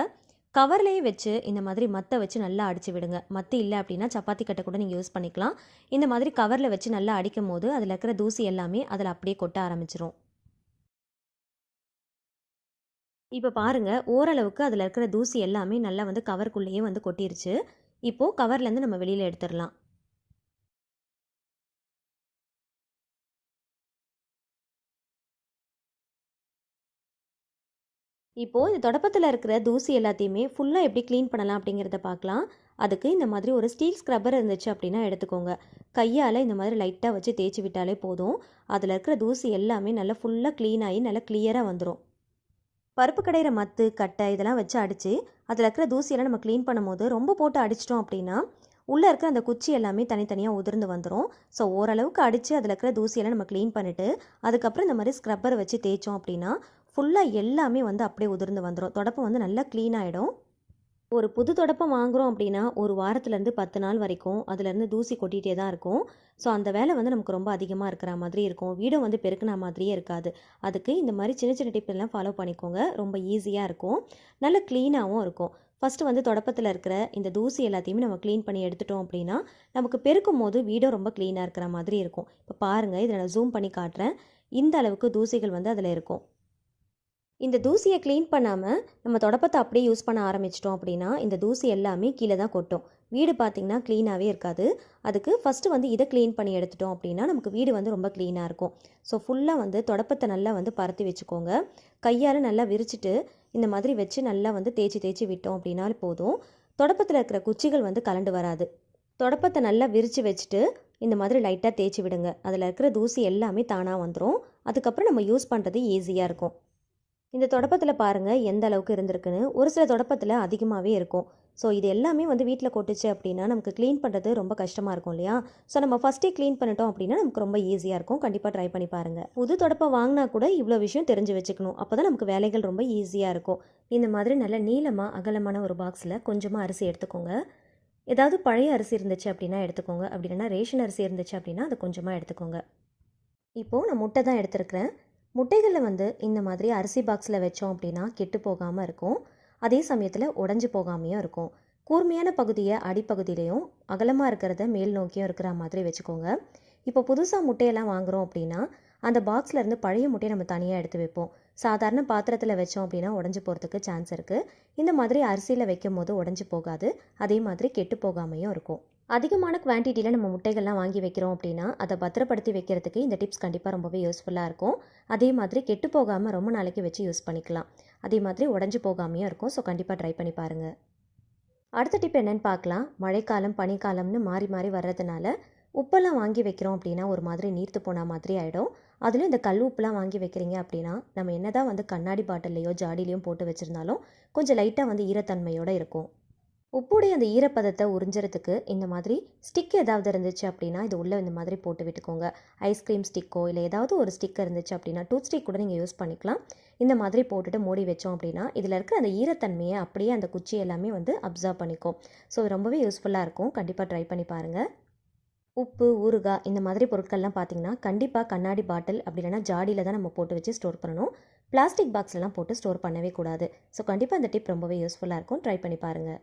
Speaker 1: கவர்லேயே வச்சு இந்த மாதிரி மத்தை வச்சு நல்லா அடித்து விடுங்க. மத்து இல்லை அப்படின்னா சப்பாத்தி கட்டை கூட நீங்கள் யூஸ் பண்ணிக்கலாம். இந்த மாதிரி கவரில் வச்சு நல்லா அடிக்கும் போது அதில் இருக்கிற தூசி எல்லாமே அதில் அப்படியே கொட்ட ஆரம்பிச்சிரும். இப்போ பாருங்கள், ஓரளவுக்கு அதில் இருக்கிற தூசி எல்லாமே நல்லா கவருக்குள்ளேயே கொட்டிருச்சு. இப்போது கவர்லேருந்து நம்ம வெளியில் எடுத்துடலாம். இப்போது இந்த தொடப்பத்தில் இருக்கிற தூசி எல்லாத்தையுமே ஃபுல்லாக எப்படி க்ளீன் பண்ணலாம் அப்படிங்கிறத பார்க்கலாம். அதுக்கு இந்த மாதிரி ஒரு ஸ்டீல் ஸ்க்ரப்பர் இருந்துச்சு அப்படின்னா எடுத்துக்கோங்க. கையால் இந்த மாதிரி லைட்டாக வச்சு தேய்ச்சி விட்டாலே போதும். அதில் இருக்கிற தூசி எல்லாமே நல்லா ஃபுல்லாக க்ளீன் ஆகி நல்லா கிளியராக வந்துடும். பருப்பு கடையிற மத்து கட்டை இதெல்லாம் வச்சு அடித்து அதில் இருக்கிற தூசியெல்லாம் நம்ம க்ளீன் பண்ணும்போது ரொம்ப போட்டு அடிச்சிட்டோம் அப்படின்னா உள்ளே இருக்கிற அந்த குச்சி எல்லாமே தனித்தனியாக உதிர்ந்து வந்துடும். ஸோ ஓரளவுக்கு அடித்து அதில் இருக்கிற தூசியெல்லாம் நம்ம க்ளீன் பண்ணிவிட்டு அதுக்கப்புறம் இந்த மாதிரி ஸ்க்ரப்பரை வச்சு தேய்ச்சோம் அப்படின்னா ஃபுல்லாக எல்லாமே அப்படியே உதிர்ந்து வந்துடும். தொடப்பம் நல்லா க்ளீன் ஆகிடும். ஒரு புது தொடப்பம் வாங்குகிறோம் அப்படின்னா ஒரு வாரத்துலேருந்து 10 நாள் வரைக்கும் அதுலேருந்து தூசி கொட்டிகிட்டே தான் இருக்கும். ஸோ அந்த வேலை நமக்கு ரொம்ப அதிகமாக இருக்கிற மாதிரி இருக்கும். வீடும் பெருக்கின மாதிரியே இருக்காது. அதுக்கு இந்த மாதிரி சின்ன சின்ன டிப் எல்லாம் ஃபாலோ பண்ணிக்கோங்க. ரொம்ப ஈஸியாக இருக்கும், நல்ல க்ளீனாகவும் இருக்கும். ஃபஸ்ட்டு வந்து தொடப்பத்தில் இருக்கிற இந்த தூசி எல்லாத்தையுமே நம்ம க்ளீன் பண்ணி எடுத்துட்டோம் அப்படின்னா நமக்கு பெருக்கும் போது வீடும் ரொம்ப க்ளீனாக இருக்கிற மாதிரி இருக்கும். இப்போ பாருங்கள், இதை நான் ஜூம் பண்ணி காட்டுறேன். இந்த அளவுக்கு தூசிகள் வந்து அதில் இருக்கும். இந்த தூசியை க்ளீன் பண்ணாமல் நம்ம தொடப்பத்தை அப்படியே யூஸ் பண்ண ஆரம்பிச்சிட்டோம் அப்படின்னா இந்த தூசி எல்லாமே கீழே தான் கொட்டும். வீடு பார்த்திங்கன்னா க்ளீனாகவே இருக்காது. அதுக்கு ஃபஸ்ட்டு வந்து இதை க்ளீன் பண்ணி எடுத்துட்டோம் அப்படின்னா நமக்கு வீடு வந்து ரொம்ப க்ளீனாக இருக்கும். ஸோ ஃபுல்லாக வந்து தொடப்பத்தை நல்லா வந்து பரத்தி வச்சுக்கோங்க. கையால் நல்லா விரிச்சிட்டு இந்த மாதிரி வச்சு நல்லா வந்து தேய்ச்சி விட்டோம் அப்படின்னாலும் போதும். தொடப்பத்தில் இருக்கிற குச்சிகள் வந்து கலண்டு வராது. தொடப்பத்தை நல்லா விரித்து வச்சுட்டு இந்த மாதிரி லைட்டாக தேய்ச்சி விடுங்க. அதில் இருக்கிற தூசி எல்லாமே தானாக வந்துடும். அதுக்கப்புறம் நம்ம யூஸ் பண்ணுறது ஈஸியாக இருக்கும். இந்த தொடப்பத்தில் பாருங்கள் எந்த அளவுக்கு இருந்திருக்குன்னு. ஒரு சில தொடப்பத்தில் அதிகமாகவே இருக்கும். ஸோ இது எல்லாமே வந்து வீட்டில் கொட்டுச்சு அப்படின்னா நமக்கு க்ளீன் பண்ணுறது ரொம்ப கஷ்டமாக இருக்கும் இல்லையா? ஸோ நம்ம ஃபஸ்ட்டே க்ளீன் பண்ணிட்டோம் அப்படின்னா நமக்கு ரொம்ப ஈஸியாக இருக்கும். கண்டிப்பாக ட்ரை பண்ணி பாருங்கள். புது தொடப்பம் வாங்கினா கூட இவ்வளோ விஷயம் தெரிஞ்சு வச்சுக்கணும். அப்போ தான் நமக்கு வேலைகள் ரொம்ப ஈஸியாக இருக்கும். இந்த மாதிரி நல்ல நீளமாக அகலமான ஒரு பாக்ஸில் கொஞ்சமாக அரிசி எடுத்துக்கோங்க. ஏதாவது பழைய அரிசி இருந்துச்சு அப்படின்னா எடுத்துக்கோங்க. அப்படி இல்லைன்னா ரேஷன் அரிசி இருந்துச்சு அப்படின்னா அது கொஞ்சமாக எடுத்துக்கோங்க. இப்போது நான் முட்டை தான் எடுத்துருக்கிறேன். முட்டைகளில் வந்து இந்த மாதிரி அரிசி பாக்ஸில் வச்சோம் அப்படின்னா கெட்டு போகாமல் இருக்கும். அதே சமயத்தில் உடஞ்சி போகாமையும் இருக்கும். கூர்மையான பகுதியை அடிப்பகுதியிலையும் அகலமாக இருக்கிறத மேல் நோக்கியும் இருக்கிற மாதிரி வச்சுக்கோங்க. இப்போ புதுசாக முட்டையெல்லாம் வாங்குகிறோம் அப்படின்னா அந்த பாக்ஸ்லேருந்து பழைய முட்டையை நம்ம தனியாக எடுத்து வைப்போம். சாதாரண பாத்திரத்தில் வச்சோம் அப்படின்னா உடஞ்சி போகிறதுக்கு சான்ஸ் இருக்குது. இந்த மாதிரி அரிசியில் வைக்கும் போது உடஞ்சி போகாது. அதே மாதிரி கெட்டு போகாமையும் இருக்கும். அதிகமான குவான்டிட்டியில் நம்ம முட்டைகள்லாம் வாங்கி வைக்கிறோம் அப்படின்னா அதை பத்திரப்படுத்தி வைக்கிறதுக்கு இந்த டிப்ஸ் கண்டிப்பாக ரொம்பவே யூஸ்ஃபுல்லாக இருக்கும். அதே மாதிரி கெட்டு போகாமல் ரொம்ப நாளைக்கு வச்சு யூஸ் பண்ணிக்கலாம். அதே மாதிரி உடஞ்சி போகாமையும் இருக்கும். ஸோ கண்டிப்பாக ட்ரை பண்ணி பாருங்கள். அடுத்த டிப் என்னென்னு பார்க்கலாம். மழைக்காலம் பனிக்காலம்னு மாறி மாறி வர்றதுனால உப்பெல்லாம் வாங்கி வைக்கிறோம் அப்படின்னா ஒரு மாதிரி நீர்த்து போன மாதிரி ஆகிடும். அதுலேயும் இந்த கல் உப்புலாம் வாங்கி வைக்கிறீங்க அப்படின்னா நம்ம என்ன தான் வந்து கண்ணாடி பாட்டிலையோ ஜாடிலையும் போட்டு வச்சுருந்தாலும் கொஞ்சம் லைட்டாக வந்து ஈரத்தன்மையோடு இருக்கும். உப்புடைய அந்த ஈரப்பதத்தை உறிஞ்சறதுக்கு இந்த மாதிரி ஸ்டிக் ஏதாவது இருந்துச்சு அப்படின்னா இது உள்ளே இந்த மாதிரி போட்டு விட்டுக்கோங்க. ஐஸ்கிரீம் ஸ்டிக்கோ இல்லை ஏதாவது ஒரு ஸ்டிக் இருந்துச்சு அப்படின்னா டூத் ஸ்டிக் கூட நீங்கள் யூஸ் பண்ணிக்கலாம். இந்த மாதிரி போட்டுட்டு மூடி வச்சோம் அப்படின்னா இதில் இருக்கிற அந்த ஈரத்தன்மையை அப்படியே அந்த குச்சி எல்லாமே வந்து அப்சர்வ் பண்ணிக்கும். ஸோ ரொம்பவே யூஸ்ஃபுல்லாக இருக்கும். கண்டிப்பாக ட்ரை பண்ணி பாருங்கள். உப்பு ஊறுகாய் இந்த மாதிரி பொருட்கள்லாம் பார்த்திங்கன்னா கண்டிப்பாக கண்ணாடி பாட்டில் அப்படி இல்லைனா ஜாடியில் தான் நம்ம போட்டு வச்சு ஸ்டோர் பண்ணணும். பிளாஸ்டிக் பாக்ஸ்லாம் போட்டு ஸ்டோர் பண்ணவே கூடாது. ஸோ கண்டிப்பாக இந்த டிப் ரொம்பவே யூஸ்ஃபுல்லாக இருக்கும். ட்ரை பண்ணி பாருங்கள்.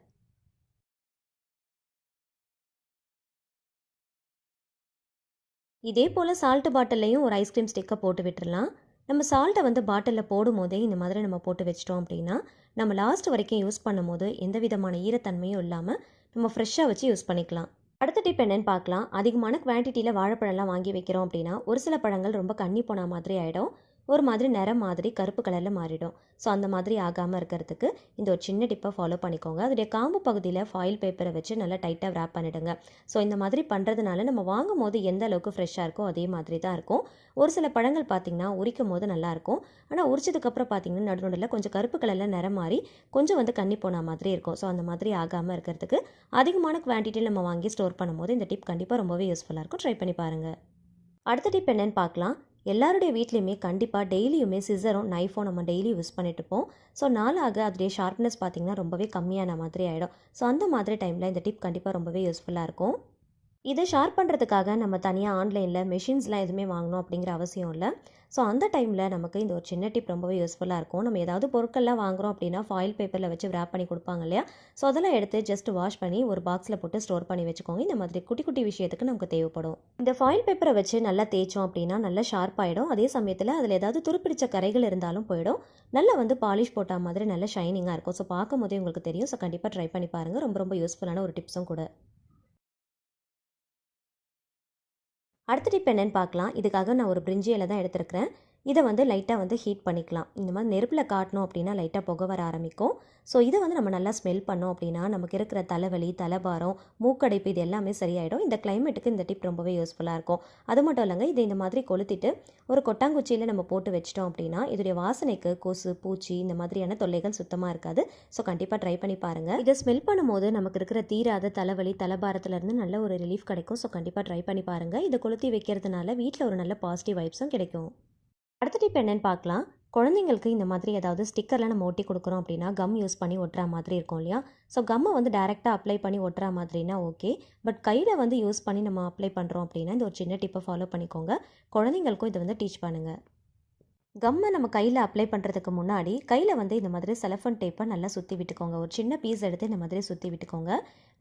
Speaker 1: இதே போல் சால்ட்டு பாட்டில்லையும் ஒரு ஐஸ்கிரீம் ஸ்டிக்கை போட்டு விட்டுடலாம். நம்ம சால்ட்டை வந்து பாட்டிலில் போடும் போதே இந்த மாதிரி நம்ம போட்டு வச்சிட்டோம் அப்படின்னா நம்ம லாஸ்ட் வரைக்கும் யூஸ் பண்ணும் போது எந்த விதமான ஈரத்தன்மையும் இல்லாமல் நம்ம ஃப்ரெஷ்ஷாக வச்சு யூஸ் பண்ணிக்கலாம். அடுத்த டிப் என்னென்னு பார்க்கலாம். அதிகமான குவான்டிட்டியில் வாழைப்பழம்லாம் வாங்கி வைக்கிறோம் அப்படின்னா ஒரு சில பழங்கள் ரொம்ப கண்ணி போன மாதிரி ஆகிடும். ஒரு மாதிரி நிறம் மாதிரி கருப்பு கலரில் மாறிடும். ஸோ அந்த மாதிரி ஆகாமல் இருக்கிறதுக்கு இந்த ஒரு சின்ன டிப்பை ஃபாலோ பண்ணிக்கோங்க. அதோடைய காம்பு பகுதியில் ஃபாயில் பேப்பரை வச்சு நல்லா டைட்டாக ரேப் பண்ணிவிடுங்க. ஸோ இந்த மாதிரி பண்ணுறதுனால நம்ம வாங்கும் போது எந்த அளவுக்கு ஃப்ரெஷ்ஷாக இருக்கோ அதே மாதிரி தான் இருக்கும். ஒரு சில பழங்கள் பார்த்திங்கன்னா உரிக்கும் போது நல்லாயிருக்கும். ஆனால் உரிச்சதுக்கப்புறம் பார்த்திங்கன்னா நடுநடுவில் கொஞ்சம் கருப்பு கலரில் நிறம் மாறி கொஞ்சம் வந்து கண்ணி போன மாதிரி இருக்கும். ஸோ அந்த மாதிரி ஆகாமல் இருக்கிறதுக்கு அதிகமான குவான்டிட்டியில் நம்ம வாங்கி ஸ்டோர் பண்ணும்போது இந்த டிப் கண்டிப்பாக ரொம்பவே யூஸ்ஃபுல்லாக இருக்கும். ட்ரை பண்ணி பாருங்கள். அடுத்த டிப் என்னென்னு பார்க்கலாம். எல்லாருடைய வீட்லேயுமே கண்டிப்பாக டெய்லியுமே சிசரும் நைஃபும் நம்ம டெய்லி யூஸ் பண்ணிட்டு இருப்போம். ஸோ நாளாக அதோடைய ஷார்ப்னஸ் பார்த்திங்கன்னா ரொம்பவே கம்மியான மாதிரி ஆகிடும். ஸோ அந்த மாதிரி டைமில் இந்த டிப் கண்டிப்பாக ரொம்பவே யூஸ்ஃபுல்லாக இருக்கும். இதை ஷார்ப் பண்ணுறதுக்காக நம்ம தனியாக ஆன்லைனில் மெஷின்ஸ்லாம் எதுவுமே வாங்கணும் அப்படிங்கிற அவசியம் இல்லை. ஸோ அந்த டைமில் நமக்கு இந்த ஒரு சின்ன டிப் ரொம்பவே யூஸ்ஃபுல்லாக இருக்கும். நம்ம ஏதாவது பொருட்கள்லாம் வாங்குகிறோம் அப்படின்னா ஃபாயில் பேப்பரில் வச்சு ரேப் பண்ணி கொடுப்பாங்க இல்லையா? ஸோ அதெல்லாம் எடுத்து ஜஸ்ட் வாஷ் பண்ணி ஒரு பாக்ஸில் போட்டு ஸ்டோர் பண்ணி வச்சுக்கோங்க. இந்த மாதிரி குட்டி குட்டி விஷயத்துக்கு நமக்கு தேவைப்படும். இந்த ஃபாயில் பேப்பரை வச்சு நல்லா தேய்ச்சோம் அப்படின்னா நல்லா ஷார்ப் ஆகிடும். அதே சமயத்தில் அதில் ஏதாவது துருப்பிடிச்ச கரைகள் இருந்தாலும் போயிடும். நல்லா வந்து பாலிஷ் போட்ட மாதிரி நல்ல ஷைனிங்காக இருக்கும். ஸோ பார்க்கும் போதே உங்களுக்கு தெரியும். ஸோ கண்டிப்பாக ட்ரை பண்ணி பாருங்கள். ரொம்ப ரொம்ப யூஸ்ஃபுல்லான ஒரு டிப்ஸும் கூட. அடுத்த டிப் என்னென்னு பார்க்கலாம். இதுக்காக நான் ஒரு பிரிஞ்சி இலை தான் எடுத்துருக்கிறேன். இதை வந்து லைட்டாக வந்து ஹீட் பண்ணிக்கலாம். இந்த மாதிரி நெருப்பில் காட்டணும் அப்படின்னா லைட்டாக புகை வர ஆரம்பிக்கும். ஸோ இதை வந்து நம்ம நல்லா ஸ்மெல் பண்ணோம் அப்படின்னா நமக்கு இருக்கிற தலைவலி தலைபாரம் மூக்கடைப்பு இது எல்லாமே சரியாயிடும். இந்த கிளைமேட்டுக்கு இந்த டிப் ரொம்பவே யூஸ்ஃபுல்லாக இருக்கும். அது மட்டும் இல்லைங்க, இதை இந்த மாதிரி கொளுத்திட்டு ஒரு கொட்டாங்குச்சியில் நம்ம போட்டு வச்சிட்டோம் அப்படின்னா இதோடைய வாசனைக்கு கொசு பூச்சி இந்த மாதிரியான தொல்லைகள் சுத்தமாக இருக்காது. ஸோ கண்டிப்பாக ட்ரை பண்ணி பாருங்கள். இதை ஸ்மெல் பண்ணும்போது நமக்கு இருக்கிற தீராத தலைவலி தலைபாரத்துலேருந்து நல்ல ஒரு ரிலீஃப் கிடைக்கும். ஸோ கண்டிப்பாக ட்ரை பண்ணி பாருங்கள். இதை கொளுத்தி வைக்கிறதுனால வீட்டில் ஒரு நல்ல பாசிட்டிவ் வைப்ஸும் கிடைக்கும். அடுத்த டிப் என்னென்னு பார்க்கலாம். குழந்தைங்களுக்கு இந்த மாதிரி ஏதாவது ஸ்டிக்கர்லாம் நம்ம ஒட்டி கொடுக்குறோம் அப்படின்னா கம் யூஸ் பண்ணி ஒட்டுற மாதிரி இருக்கும் இல்லையா? ஸோ கம்மை வந்து டேரெக்டாக அப்ளை பண்ணி ஒட்டுற மாதிரினா ஓகே. பட் கையில் வந்து யூஸ் பண்ணி நம்ம அப்ளை பண்ணுறோம் அப்படின்னா இந்த ஒரு சின்ன டிப்பை ஃபாலோ பண்ணிக்கோங்க. குழந்தைங்களுக்கும் இதை வந்து டீச் பண்ணுங்கள். கம்மை நம்ம கையில் அப்ளை பண்ணுறதுக்கு முன்னாடி கையில் வந்து இந்த மாதிரி செலஃபன் டேப்பை நல்லா சுற்றி விட்டுக்கோங்க. ஒரு சின்ன பீஸ் எடுத்து இந்த மாதிரி சுற்றி விட்டுக்கோங்க.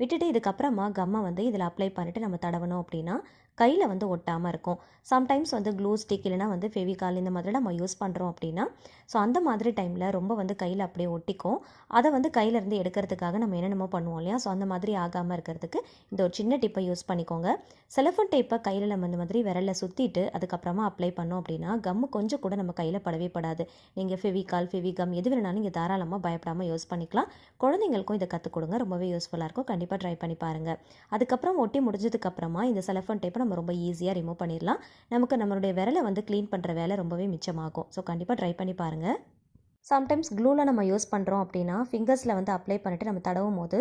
Speaker 1: விட்டுட்டு இதுக்கப்புறமா கம்மை வந்து இதில் அப்ளை பண்ணிவிட்டு நம்ம தடவணும் அப்படின்னா கையில் வந்து ஒட்டாமல் இருக்கும். சம்டைம்ஸ் வந்து க்ளூ ஸ்டிக் இல்லைனா வந்து ஃபெவிகால் இந்த மாதிரி நம்ம யூஸ் பண்ணுறோம் அப்படின்னா ஸோ அந்த மாதிரி டைமில் ரொம்ப வந்து கையில் அப்படியே ஒட்டிக்கும். அதை வந்து கையிலேருந்து எடுக்கிறதுக்காக நம்ம என்னென்னமோ பண்ணுவோம் இல்லையா? ஸோ அந்த மாதிரி ஆகாமல் இருக்கிறதுக்கு இந்த ஒரு சின்ன டிப்பை யூஸ் பண்ணிக்கோங்க. செலஃபன் டேப்பை கையில் நம்ம இந்த மாதிரி விரலில் சுற்றிட்டு அதுக்கப்புறமா அப்ளை பண்ணோம் அப்படின்னா கம்மு கொஞ்சம் கூட நம்ம கையில் படவே படாது. நீங்கள் ஃபெவிகால் ஃபெவிகம் எது வேணாலும் நீங்கள் தாராளமாக பயப்படாமல் யூஸ் பண்ணிக்கலாம். குழந்தைங்களுக்கும் இதை கற்றுக் கொடுங்க. ரொம்பவே யூஸ்ஃபுல்லாக இருக்கும். கண்டிப்பாக ட்ரை பண்ணி பாருங்கள். அதுக்கப்புறம் ஒட்டி முடிஞ்சதுக்கப்புறமா இந்த செலஃபன் டேப்பை நம்ம ரொம்ப ஈஸியாக ரிமூவ் பண்ணிடலாம். நமக்கு நம்மளுடைய விரலை வந்து க்ளீன் பண்ணுற வேலை ரொம்பவே மிச்சமாகும். ஸோ கண்டிப்பாக ட்ரை பண்ணி பாருங்கள். சம்டைம்ஸ் க்ளூவில் நம்ம யூஸ் பண்ணுறோம் அப்படின்னா ஃபிங்கர்ஸில் வந்து அப்ளை பண்ணிவிட்டு நம்ம தடவும் போது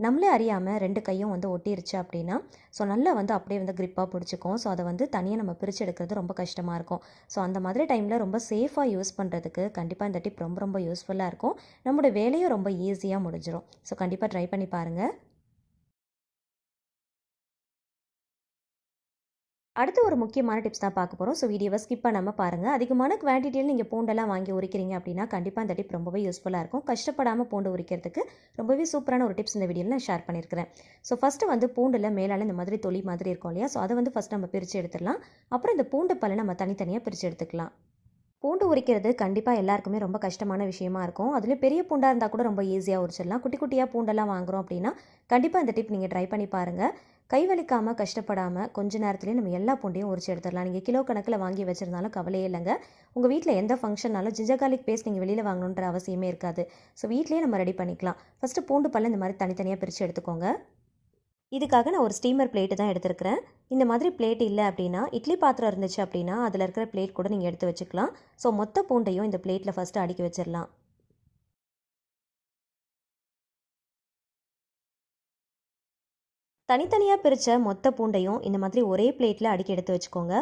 Speaker 1: நம்மளே அறியாமல் 2 கையும் வந்து ஒட்டிருச்சு அப்படின்னா ஸோ நல்லா வந்து அப்படியே வந்து க்ரிப்பாக பிடிச்சிக்கும். ஸோ அதை வந்து தனியாக நம்ம பிரித்து எடுக்கிறது ரொம்ப கஷ்டமாக இருக்கும். ஸோ அந்த மாதிரி டைமில் ரொம்ப சேஃபாக யூஸ் பண்ணுறதுக்கு கண்டிப்பாக இந்த டிப் ரொம்ப ரொம்ப யூஸ்ஃபுல்லாக இருக்கும். நம்மளோட வேலையும் ரொம்ப ஈஸியாக முடிஞ்சிடும். ஸோ கண்டிப்பாக ட்ரை பண்ணி பாருங்கள். அடுத்து ஒரு முக்கியமான டிப்ஸ் தான் பார்க்க போகிறோம். ஸோ வீடியோவை ஸ்கிப் பண்ணாமல் பாருங்கள். அதிகமான குவான்டிட்டியில் நீங்கள் பூண்டெல்லாம் வாங்கி உரிக்கிறீங்க அப்படின்னா கண்டிப்பாக இந்த டிப் ரொம்பவே யூஸ்ஃபுல்லாக இருக்கும். கஷ்டப்படாமல் பூண்டு உரிக்கிறதுக்கு ரொம்பவே சூப்பரான ஒரு டிப்ஸ் இந்த வீடியோவில் நான் ஷேர் பண்ணியிருக்கிறேன். ஸோ ஃபஸ்ட்டு வந்து பூண்டில் மேலால் இந்த மாதிரி தொலி மாதிரி இருக்கும் இல்லையா? ஸோ அதை வந்து ஃபஸ்ட்டு நம்ம பிரித்து எடுத்துடலாம். அப்புறம் இந்த பூண்டு பல்லை நம்ம தனித்தனியாக பிரித்து எடுத்துக்கலாம். பூண்டு உரிக்கிறது கண்டிப்பாக எல்லாருக்குமே ரொம்ப கஷ்டமான விஷயமா இருக்கும். அதுலேயும் பெரிய பூண்டாக இருந்தால் கூட ரொம்ப ஈஸியாக உரிச்சிடலாம். குட்டி குட்டியாக பூண்டெல்லாம் வாங்குகிறோம் அப்படின்னா கண்டிப்பாக இந்த டிப் நீங்கள் ட்ரை பண்ணி பாருங்கள். கை வலிக்காமல் கஷ்டப்படாமல் கொஞ்ச நேரத்துலேயே நம்ம எல்லா பூண்டையும் உரிச்சு எடுத்துடலாம். நீங்கள் கிலோ கணக்கில் வாங்கி வச்சுருந்தாலும் கவலையே இல்லைங்க. உங்கள் வீட்டில் எந்த ஃபங்க்ஷனாலும் ஜிஞ்சர் கார்லிக் பேஸ்ட் நீங்கள் வெளியில் வாங்கணுன்ற அவசியமே இருக்காது. ஸோ வீட்லேயே நம்ம ரெடி பண்ணிக்கலாம். ஃபஸ்ட்டு பூண்டு பல்ல இந்த மாதிரி தனித்தனியாக பிரித்து எடுத்துக்கோங்க. இதுக்காக நான் ஒரு ஸ்டீமர் பிளேட்டு தான் எடுத்துருக்கிறேன். இந்த மாதிரி பிளேட் இல்லை அப்படின்னா இட்லி பாத்திரம் இருந்துச்சு அப்படின்னா அதில் இருக்கிற பிளேட் கூட நீங்கள் எடுத்து வச்சுக்கலாம். ஸோ மொத்த பூண்டையும் இந்த பிளேட்டில் ஃபஸ்ட்டு அடுக்கி வச்சிடலாம். தனித்தனியாக பிரித்த மொத்த பூண்டையும் இந்த மாதிரி ஒரே பிளேட்டில் அடுக்கி எடுத்து வச்சுக்கோங்க.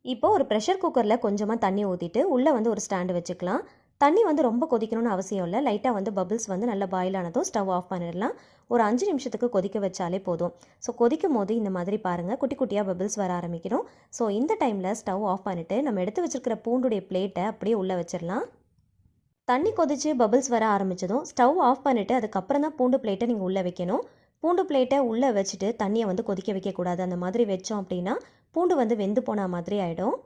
Speaker 1: இப்போ ஒரு ப்ரெஷர் குக்கரில் கொஞ்சமாக தண்ணி ஊற்றிட்டு உள்ளே வந்து ஒரு ஸ்டாண்டு வச்சுக்கலாம். தண்ணி வந்து ரொம்ப கொதிக்கணும்னு அவசியம் இல்லை. லைட்டாக வந்து பபிள்ஸ் வந்து நல்லா பாயில் ஆனதும் ஸ்டவ் ஆஃப் பண்ணிடலாம். ஒரு 5 நிமிஷத்துக்கு கொதிக்க வச்சாலே போதும். ஸோ கொதிக்கும் போது இந்த மாதிரி பாருங்கள் குட்டி குட்டியாக பபிள்ஸ் வர ஆரம்பிக்கணும். ஸோ இந்த டைமில் ஸ்டவ் ஆஃப் பண்ணிவிட்டு நம்ம எடுத்து வச்சுருக்கிற பூண்டுடைய பிளேட்டை அப்படியே உள்ளே வச்சிடலாம். தண்ணி கொதித்து பபிள்ஸ் வர ஆரம்பித்ததும் ஸ்டவ் ஆஃப் பண்ணிவிட்டு அதுக்கப்புறம் தான் பூண்டு பிளேட்டை நீங்கள் உள்ளே வைக்கணும். பூண்டு பிளேட்டை உள்ளே வச்சுட்டு தண்ணியை வந்து கொதிக்க வைக்கக்கூடாது. அந்த மாதிரி வச்சோம் அப்படின்னா பூண்டு வந்து வெந்து போன மாதிரி ஆகிடும்.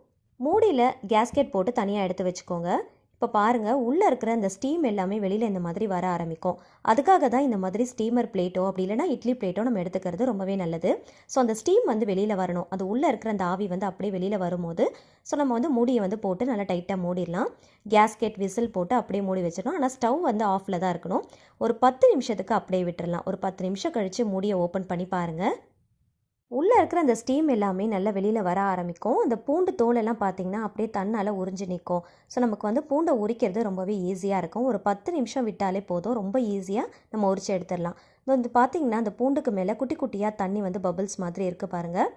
Speaker 1: மூடியில் கேஸ்கெட் போட்டு தனியாக எடுத்து வச்சுக்கோங்க. இப்போ பாருங்கள் உள்ளே இருக்கிற அந்த ஸ்டீம் எல்லாமே வெளியில் இந்த மாதிரி வர ஆரம்பிக்கும். அதுக்காக தான் இந்த மாதிரி ஸ்டீமர் பிளேட்டோ அப்படி இல்லைனா இட்லி பிளேட்டோ நம்ம எடுத்துக்கிறது ரொம்பவே நல்லது. ஸோ அந்த ஸ்டீம் வந்து வெளியில் வரணும். அது உள்ளே இருக்கிற அந்த ஆவி வந்து அப்படியே வெளியில் வரும்போது ஸோ நம்ம வந்து மூடியை வந்து போட்டு நல்லா டைட்டாக மூடிடலாம். கேஸ்கெட் விசில் போட்டு அப்படியே மூடி வச்சிடணும். ஆனால் ஸ்டவ் வந்து ஆஃபில் தான் இருக்கணும். ஒரு 10 நிமிஷத்துக்கு அப்படியே விட்டுடலாம். ஒரு 10 நிமிஷம் கழித்து மூடியை ஓப்பன் பண்ணி பாருங்கள். உள்ளே இருக்கிற அந்த ஸ்டீம் எல்லாமே நல்லா வெளியில் வர ஆரம்பிக்கும். அந்த பூண்டு தோலெல்லாம் பார்த்திங்கன்னா அப்படியே தன்னால் உறிஞ்சி நிற்கும். ஸோ நமக்கு வந்து பூண்டை உரிக்கிறது ரொம்பவே ஈஸியாக இருக்கும். ஒரு 10 நிமிஷம் விட்டாலே போதும். ரொம்ப ஈஸியாக நம்ம உரிச்சு எடுத்துடலாம். இது வந்து பார்த்திங்கன்னா அந்த பூண்டுக்கு மேலே குட்டி குட்டியாக தண்ணி வந்து பபிள்ஸ் மாதிரி இருக்குது பாருங்கள்.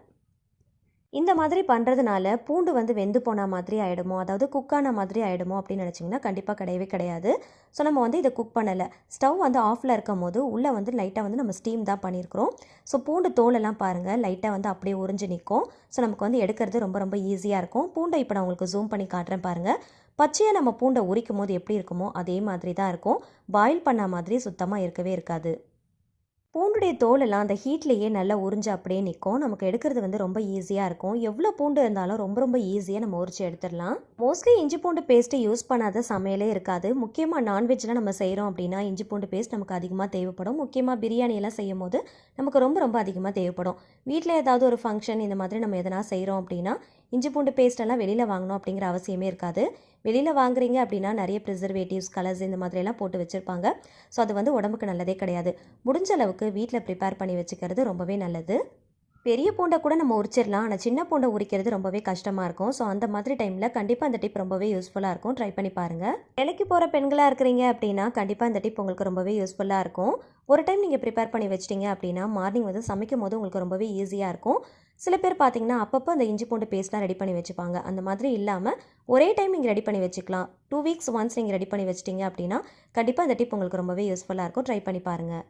Speaker 1: இந்த மாதிரி பண்ணுறதுனால பூண்டு வந்து வெந்து போன மாதிரி ஆகிடுமோ, அதாவது குக்கான மாதிரி ஆகிடுமோ அப்படின்னு நினச்சிங்கன்னா கண்டிப்பாக கிடையவே கிடையாது. ஸோ நம்ம வந்து இதை குக் பண்ணலை. ஸ்டவ் வந்து ஆஃபில் இருக்கும் போது உள்ளே வந்து லைட்டாக வந்து நம்ம ஸ்டீம் தான் பண்ணியிருக்கிறோம். ஸோ பூண்டு தோலெல்லாம் பாருங்கள் லைட்டாக வந்து அப்படியே உறிஞ்சு நிற்கும். ஸோ நமக்கு வந்து எடுக்கிறது ரொம்ப ரொம்ப ஈஸியாக இருக்கும். பூண்டை இப்போ நான் உங்களுக்கு ஜூம் பண்ணி காட்டுறேன் பாருங்கள். பச்சையாக நம்ம பூண்டை உரிக்கும் போது எப்படி இருக்குமோ அதே மாதிரி தான் இருக்கும். பாயில் பண்ண மாதிரி சுத்தமாக இருக்கவே இருக்காது. பூண்டுடைய தோலெல்லாம் அந்த ஹீட்லேயே நல்லா உறிஞ்சு அப்படியே நிற்கும். நமக்கு எடுக்கிறது வந்து ரொம்ப ஈஸியாக இருக்கும். எவ்வளோ பூண்டு இருந்தாலும் ரொம்ப ரொம்ப ஈஸியாக நம்ம உரிச்சு எடுத்துடலாம். மோஸ்ட்லி இஞ்சி பூண்டு பேஸ்ட்டு யூஸ் பண்ணாத சமையலே இருக்காது. முக்கியமாக நான்வெஜ்லாம் நம்ம செய்கிறோம் அப்படின்னா இஞ்சி பூண்டு பேஸ்ட் நமக்கு அதிகமாக தேவைப்படும். முக்கியமாக பிரியாணியெல்லாம் செய்யும் போது நமக்கு ரொம்ப ரொம்ப அதிகமாக தேவைப்படும். வீட்டில் ஏதாவது ஒரு ஃபங்க்ஷன் இந்த மாதிரி நம்ம எதனா செய்கிறோம் அப்படின்னா இஞ்சி பூண்டு பேஸ்ட்டெல்லாம் வெளியில் வாங்கணும் அப்படிங்கிற அவசியமே இருக்காது. வெளியில் வாங்குறீங்க அப்படின்னா நிறைய ப்ரிசர்வேட்டிவ்ஸ் கலர்ஸ் இந்த மாதிரியெல்லாம் போட்டு வச்சுருப்பாங்க. ஸோ அது வந்து உடம்புக்கு நல்லதே கிடையாது. முடிஞ்ச அளவுக்கு வீட்டில் ப்ரிப்பேர் பண்ணி வச்சுக்கிறது ரொம்பவே நல்லது. பெரிய பூண்டை கூட நம்ம உரிச்சிடலாம். ஆனால் சின்ன பூண்டை உரிக்கிறது ரொம்பவே கஷ்டமாக இருக்கும். ஸோ அந்த மாதிரி டைமில் கண்டிப்பாக அந்த டிப் ரொம்பவே யூஸ்ஃபுல்லாக இருக்கும். ட்ரை பண்ணி பாருங்கள். வேலைக்கு போகிற பெண்களாக இருக்கிறீங்க அப்படின்னா கண்டிப்பாக இந்த டிப் உங்களுக்கு ரொம்பவே யூஸ்ஃபுல்லாக இருக்கும். ஒரு டைம் நீங்கள் ப்ரிப்பேர் பண்ணி வச்சிட்டிங்க அப்படின்னா மார்னிங் வந்து சமைக்கும் போது உங்களுக்கு ரொம்பவே ஈஸியாக இருக்கும். சில பேர் பார்த்தீங்கன்னா அப்பப்போ அந்த இஞ்சி பூண்டு பேஸ்ட்லாம் ரெடி பண்ணி வச்சுப்பாங்க. அந்த மாதிரி இல்லாமல் ஒரே டைம் நீங்கள் ரெடி பண்ணி வச்சுக்கலாம். 2 வீக்ஸ் ஒன்ஸ் நீங்கள் ரெடி பண்ணி வச்சிட்டிங்க அப்படின்னா கண்டிப்பாக இந்த டிப் உங்களுக்கு ரொம்பவே யூஸ்ஃபுல்லாக இருக்கும். ட்ரை பண்ணி பாருங்கள்.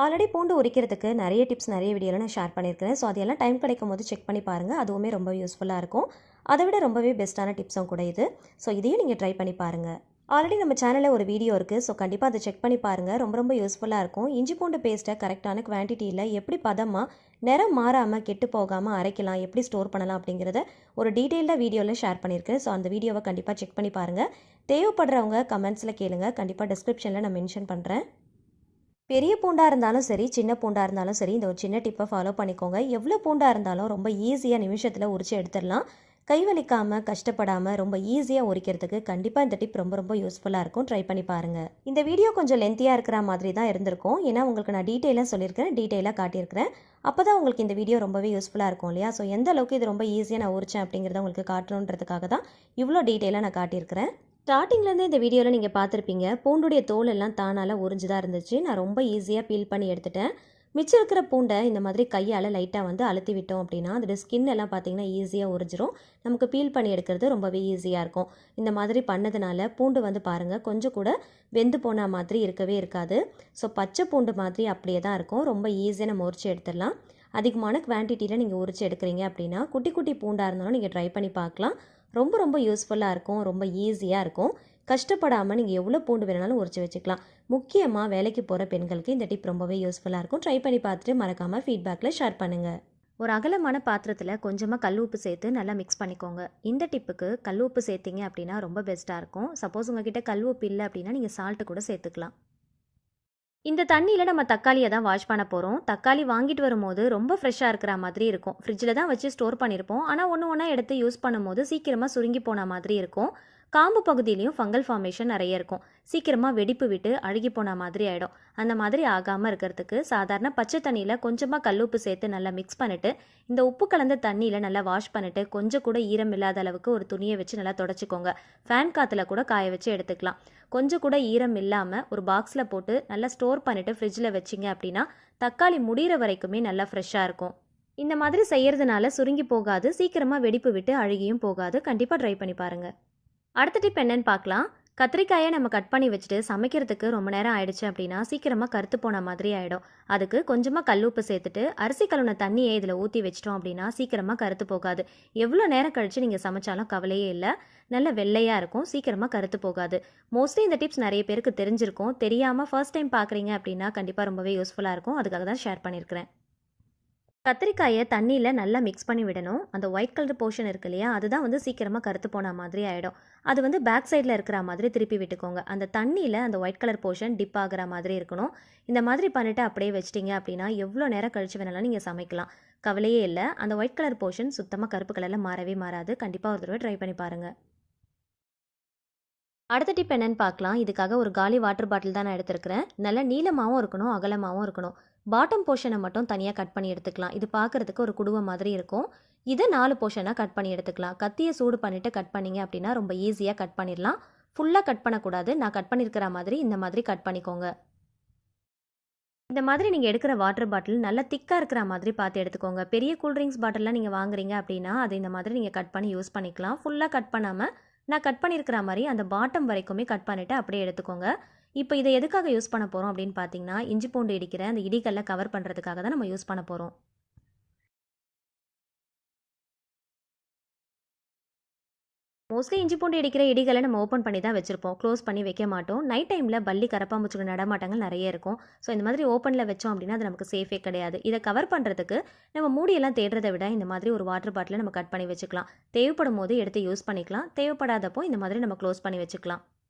Speaker 1: ஆல்ரெடி பூண்டு உரிக்கிறதுக்கு நிறைய டிப்ஸ் நிறைய வீடியோவில் நான் ஷேர் பண்ணியிருக்கிறேன். ஸோ அதெல்லாம் டைம் கிடைக்கும் போது செக் பண்ணி பாருங்கள். அதுவுமே ரொம்ப யூஸ்ஃபுல்லாக இருக்கும். அதை விட ரொம்பவே பெஸ்ட்டான டிப்ஸும் கூட இது. ஸோ இதையும் நீங்கள் ட்ரை பண்ணி பாருங்கள். ஆல்ரெடி நம்ம சேனலில் ஒரு வீடியோ இருக்குது. ஸோ கண்டிப்பாக அதை செக் பண்ணி பாருங்கள். ரொம்ப ரொம்ப யூஸ்ஃபுல்லாக இருக்கும். இஞ்சி பூண்டு பேஸ்ட்டை கரெக்டான குவான்டிட்டியில் எப்படி பதமாக நிறம் மாறாமல் கெட்டு போகாமல் அரைக்கலாம், எப்படி ஸ்டோர் பண்ணலாம் அப்படிங்கிறத ஒரு டீட்டெயில்டாக வீடியோவில் ஷேர் பண்ணியிருக்கேன். ஸோ அந்த வீடியோவை கண்டிப்பாக செக் பண்ணி பாருங்கள். தேவைப்படுறவங்க கமெண்ட்ஸில் கேளுங்க. கண்டிப்பாக டிஸ்கிரிப்ஷனில் நான் மென்ஷன் பண்ணுறேன். பெரிய பூண்டாக இருந்தாலும் சரி, சின்ன பூண்டாக இருந்தாலும் சரி, இந்த ஒரு சின்ன டிப்பை ஃபாலோ பண்ணிக்கோங்க. எவ்வளோ பூண்டாக இருந்தாலும் ரொம்ப ஈஸியாக நிமிஷத்தில் உரிச்சு எடுத்துடலாம். கை வலிக்காமல் கஷ்டப்படாமல் ரொம்ப ஈஸியாக உரிக்கிறதுக்கு கண்டிப்பாக இந்த டிப் ரொம்ப ரொம்ப யூஸ்ஃபுல்லாக இருக்கும். ட்ரை பண்ணி பாருங்கள். இந்த வீடியோ கொஞ்சம் லென்த்தியாக இருக்கிற மாதிரி தான் இருந்திருக்கும். ஏன்னா உங்களுக்கு நான் டீட்டெயிலாக சொல்லியிருக்கிறேன், டீட்டெயிலாக காட்டியிருக்கிறேன். அப்போ தான் உங்களுக்கு இந்த வீடியோ ரொம்பவே யூஸ்ஃபுல்லாக இருக்கும் இல்லையா? ஸோ எந்த அளவுக்கு இது ரொம்ப ஈஸியாக நான் உரிச்சேன் அப்படிங்கிறத உங்களுக்கு காட்டணுன்றதுக்காக தான் இவ்வளோ டீட்டெயிலாக நான் காட்டியிருக்கிறேன். ஸ்டார்டிங்லேருந்து இந்த வீடியோவில் நீங்கள் பார்த்துருப்பீங்க, பூண்டுடைய தோல் எல்லாம் தானால உறிஞ்சு தான் இருந்துச்சு. நான் ரொம்ப ஈஸியாக பீல் பண்ணி எடுத்துட்டேன். மிச்சம் இருக்கிற பூண்டை இந்த மாதிரி கையால் லைட்டாக வந்து அழுத்தி விட்டோம் அப்படின்னா அதோட ஸ்கின் எல்லாம் பார்த்திங்கன்னா ஈஸியாக உறிஞ்சிரும். நமக்கு பீல் பண்ணி எடுக்கிறது ரொம்பவே ஈஸியாக இருக்கும். இந்த மாதிரி பண்ணதுனால பூண்டு வந்து பாருங்கள் கொஞ்சம் கூட வெந்து போன மாதிரி இருக்கவே இருக்காது. ஸோ பச்சை பூண்டு மாதிரி அப்படியே தான் இருக்கும். ரொம்ப ஈஸியாக நம்ம உரிச்சு எடுத்துடலாம். அதிகமான குவான்டிட்டியில் நீங்கள் உரிச்சு எடுக்கிறீங்க அப்படின்னா குட்டி குட்டி பூண்டாக இருந்தாலும் நீங்கள் ட்ரை பண்ணி பார்க்கலாம். ரொம்ப ரொம்ப யூஸ்ஃபுல்லாக இருக்கும். ரொம்ப ஈஸியாக இருக்கும். கஷ்டப்படாமல் நீங்கள் எவ்வளோ பூண்டு வேணாலும் உரிச்சு வச்சுக்கலாம். முக்கியமாக வேலைக்கு போகிற பெண்களுக்கு இந்த டிப் ரொம்பவே யூஸ்ஃபுல்லாக இருக்கும். ட்ரை பண்ணி பார்த்துட்டு மறக்காமல் ஃபீட்பேக்கில் ஷேர் பண்ணுங்கள். ஒரு அகலமான பாத்திரத்தில் கொஞ்சமாக கல் உப்பு சேர்த்து நல்லா மிக்ஸ் பண்ணிக்கோங்க. இந்த டிப்புக்கு கல் உப்பு சேர்த்திங்க அப்படின்னா ரொம்ப பெஸ்ட்டாக இருக்கும். சப்போஸ் உங்ககிட்ட கல் உப்பு இல்லை அப்படின்னா நீங்கள் சால்ட்டு கூட சேர்த்துக்கலாம். இந்த தண்ணியில் நம்ம தக்காளியை தான் வாஷ் பண்ண போகிறோம். தக்காளி வாங்கிட்டு வரும்போது ரொம்ப ஃப்ரெஷ்ஷாக இருக்கிற மாதிரி இருக்கும். ஃப்ரிட்ஜில் தான் வச்சு ஸ்டோர் பண்ணியிருப்போம். ஆனால் ஒன்று ஒன்றா எடுத்து யூஸ் பண்ணும்போது சீக்கிரமாக சுருங்கி போன மாதிரி இருக்கும். காம்பு பகுதியிலையும் ஃபங்கல் ஃபார்மேஷன் நிறைய இருக்கும். சீக்கிரமாக வெடிப்பு விட்டு அழுகி போன மாதிரி ஆகிடும். அந்த மாதிரி ஆகாமல் இருக்கிறதுக்கு சாதாரண பச்சை தண்ணியில் கொஞ்சமாக கல்லுப்பு சேர்த்து நல்லா மிக்ஸ் பண்ணிவிட்டு இந்த உப்பு கலந்த தண்ணியில் நல்லா வாஷ் பண்ணிவிட்டு கொஞ்சம் கூட ஈரம் இல்லாத அளவுக்கு ஒரு துணியை வச்சு நல்லா தொடச்சிக்கோங்க. ஃபேன் காற்றுல கூட காய வச்சு எடுத்துக்கலாம். கொஞ்சம் கூட ஈரம் இல்லாமல் ஒரு பாக்ஸில் போட்டு நல்லா ஸ்டோர் பண்ணிவிட்டு ஃப்ரிட்ஜில் வச்சிங்க அப்படின்னா தக்காளி முடிகிற வரைக்குமே நல்லா ஃப்ரெஷ்ஷாக இருக்கும். இந்த மாதிரி செய்கிறதுனால சுருங்கி போகாது, சீக்கிரமாக வெடிப்பு விட்டு அழுகியும் போகாது. கண்டிப்பாக ட்ரை பண்ணி பாருங்கள். அடுத்த டிப் என்னன்னு பார்க்கலாம். கத்திரிக்காயை நம்ம கட் பண்ணி வச்சுட்டு சமைக்கிறதுக்கு ரொம்ப நேரம் ஆயிடுச்சு அப்படின்னா சீக்கிரமாக கருத்து போன மாதிரி ஆகிடும். அதுக்கு கொஞ்சமாக கல்லுப்பு சேர்த்துட்டு அரிசி கழுவுன தண்ணியை இதில் ஊற்றி வச்சிட்டோம் அப்படின்னா சீக்கிரமாக கருத்து போகாது. எவ்வளோ நேரம் கழித்து நீங்கள் சமைச்சாலும் கவலையே இல்லை. நல்ல வெள்ளையாக இருக்கும், சீக்கிரமாக கருத்து போகாது. மோஸ்ட்லி இந்த டிப்ஸ் நிறைய பேருக்கு தெரிஞ்சிருக்கும். தெரியாமல் ஃபர்ஸ்ட் டைம் பார்க்குறீங்க அப்படின்னா கண்டிப்பாக ரொம்பவே யூஸ்ஃபுல்லாக இருக்கும். அதுக்காக தான் ஷேர் பண்ணியிருக்கிறேன். கத்திரிக்காயை தண்ணியில் நல்லா மிக்ஸ் பண்ணி விடணும். அந்த ஒயிட் கலர் போர்ஷன் இருக்கு இல்லையா, அதுதான் வந்து சீக்கிரமாக கருத்து போன மாதிரி ஆகிடும். அது வந்து பேக் சைடில் இருக்கிற மாதிரி திருப்பி விட்டுக்கோங்க. அந்த தண்ணியில் அந்த ஒயிட் கலர் போர்ஷன் டிப் ஆகிற மாதிரி இருக்கணும். இந்த மாதிரி பண்ணிவிட்டு அப்படியே வச்சிட்டிங்க அப்படின்னா எவ்வளோ நேரம் கழிச்சு வேணாலும் நீங்கள் சமைக்கலாம், கவலையே இல்லை. அந்த ஒயிட் கலர் போர்ஷன் சுத்தமாக கருப்பு கலரில் மாறவே மாறாது. கண்டிப்பாக ஒரு தடவை ட்ரை பண்ணி பாருங்கள். அடுத்த டிப் என்னன்னு பார்க்கலாம். இதுக்காக ஒரு காலி வாட்டர் பாட்டில் தான் நான் எடுத்துருக்கிறேன். நல்லா நீளமாகவும் இருக்கணும், அகலமாகவும் இருக்கணும். பாட்டம் போர்ஷனை மட்டும் தனியாக கட் பண்ணி எடுத்துக்கலாம். இது பார்க்குறதுக்கு ஒரு குடுவை மாதிரி இருக்கும். இதை 4 போர்ஷனாக கட் பண்ணி எடுத்துக்கலாம். கத்தியை சூடு பண்ணிவிட்டு கட் பண்ணிங்க அப்படின்னா ரொம்ப ஈஸியாக கட் பண்ணிடலாம். ஃபுல்லாக கட் பண்ணக்கூடாது. நான் கட் பண்ணியிருக்கிற மாதிரி இந்த மாதிரி கட் பண்ணிக்கோங்க. இந்த மாதிரி நீங்கள் எடுக்கிற வாட்டர் பாட்டில் நல்லா திக்காக இருக்கிற மாதிரி பார்த்து எடுத்துக்கோங்க. பெரிய கூல்ட்ரிங்க்ஸ் பாட்டில்லாம் நீங்கள் வாங்குறீங்க அப்படின்னா அது இந்த மாதிரி நீங்கள் கட் பண்ணி யூஸ் பண்ணிக்கலாம். ஃபுல்லாக கட் பண்ணாமல் நான் கட் பண்ணியிருக்கிற மாதிரி அந்த பாட்டம் வரைக்குமே கட் பண்ணிவிட்டு அப்படியே எடுத்துக்கோங்க. இப்போ இதை எதுக்காக யூஸ் பண்ண போகிறோம் அப்படின்னு பார்த்தீங்கன்னா இஞ்சி பூண்டு இடிக்கிற அந்த இடிகல்ல கவர் பண்ணுறதுக்காக தான் நம்ம யூஸ் பண்ண போகிறோம். மோஸ்ட்லி இஞ்சி பூண்டு இடிக்கிற இடிகளை நம்ம ஓப்பன் பண்ணி தான் வச்சுருப்போம், க்ளோஸ் பண்ணி வைக்க மாட்டோம். நைட் டைமில் பல்லி கரப்பாம்பூச்சிகள் நடமாட்டங்கள் நிறைய இருக்கும். ஸோ இந்த மாதிரி ஓப்பனில் வச்சோம் அப்படின்னா அது நமக்கு சேஃபே கிடையாது. இதை கவர் பண்ணுறதுக்கு நம்ம மூடியெல்லாம் தேடுறதை விட இந்த மாதிரி ஒரு வாட்டர் பாட்டிலை நம்ம கட் பண்ணி வச்சுக்கலாம். தேவைப்படும் போது எடுத்து யூஸ் பண்ணிக்கலாம். தேவைப்படாதப்போ இந்த மாதிரி நம்ம க்ளோஸ் பண்ணி வச்சுக்கலாம்.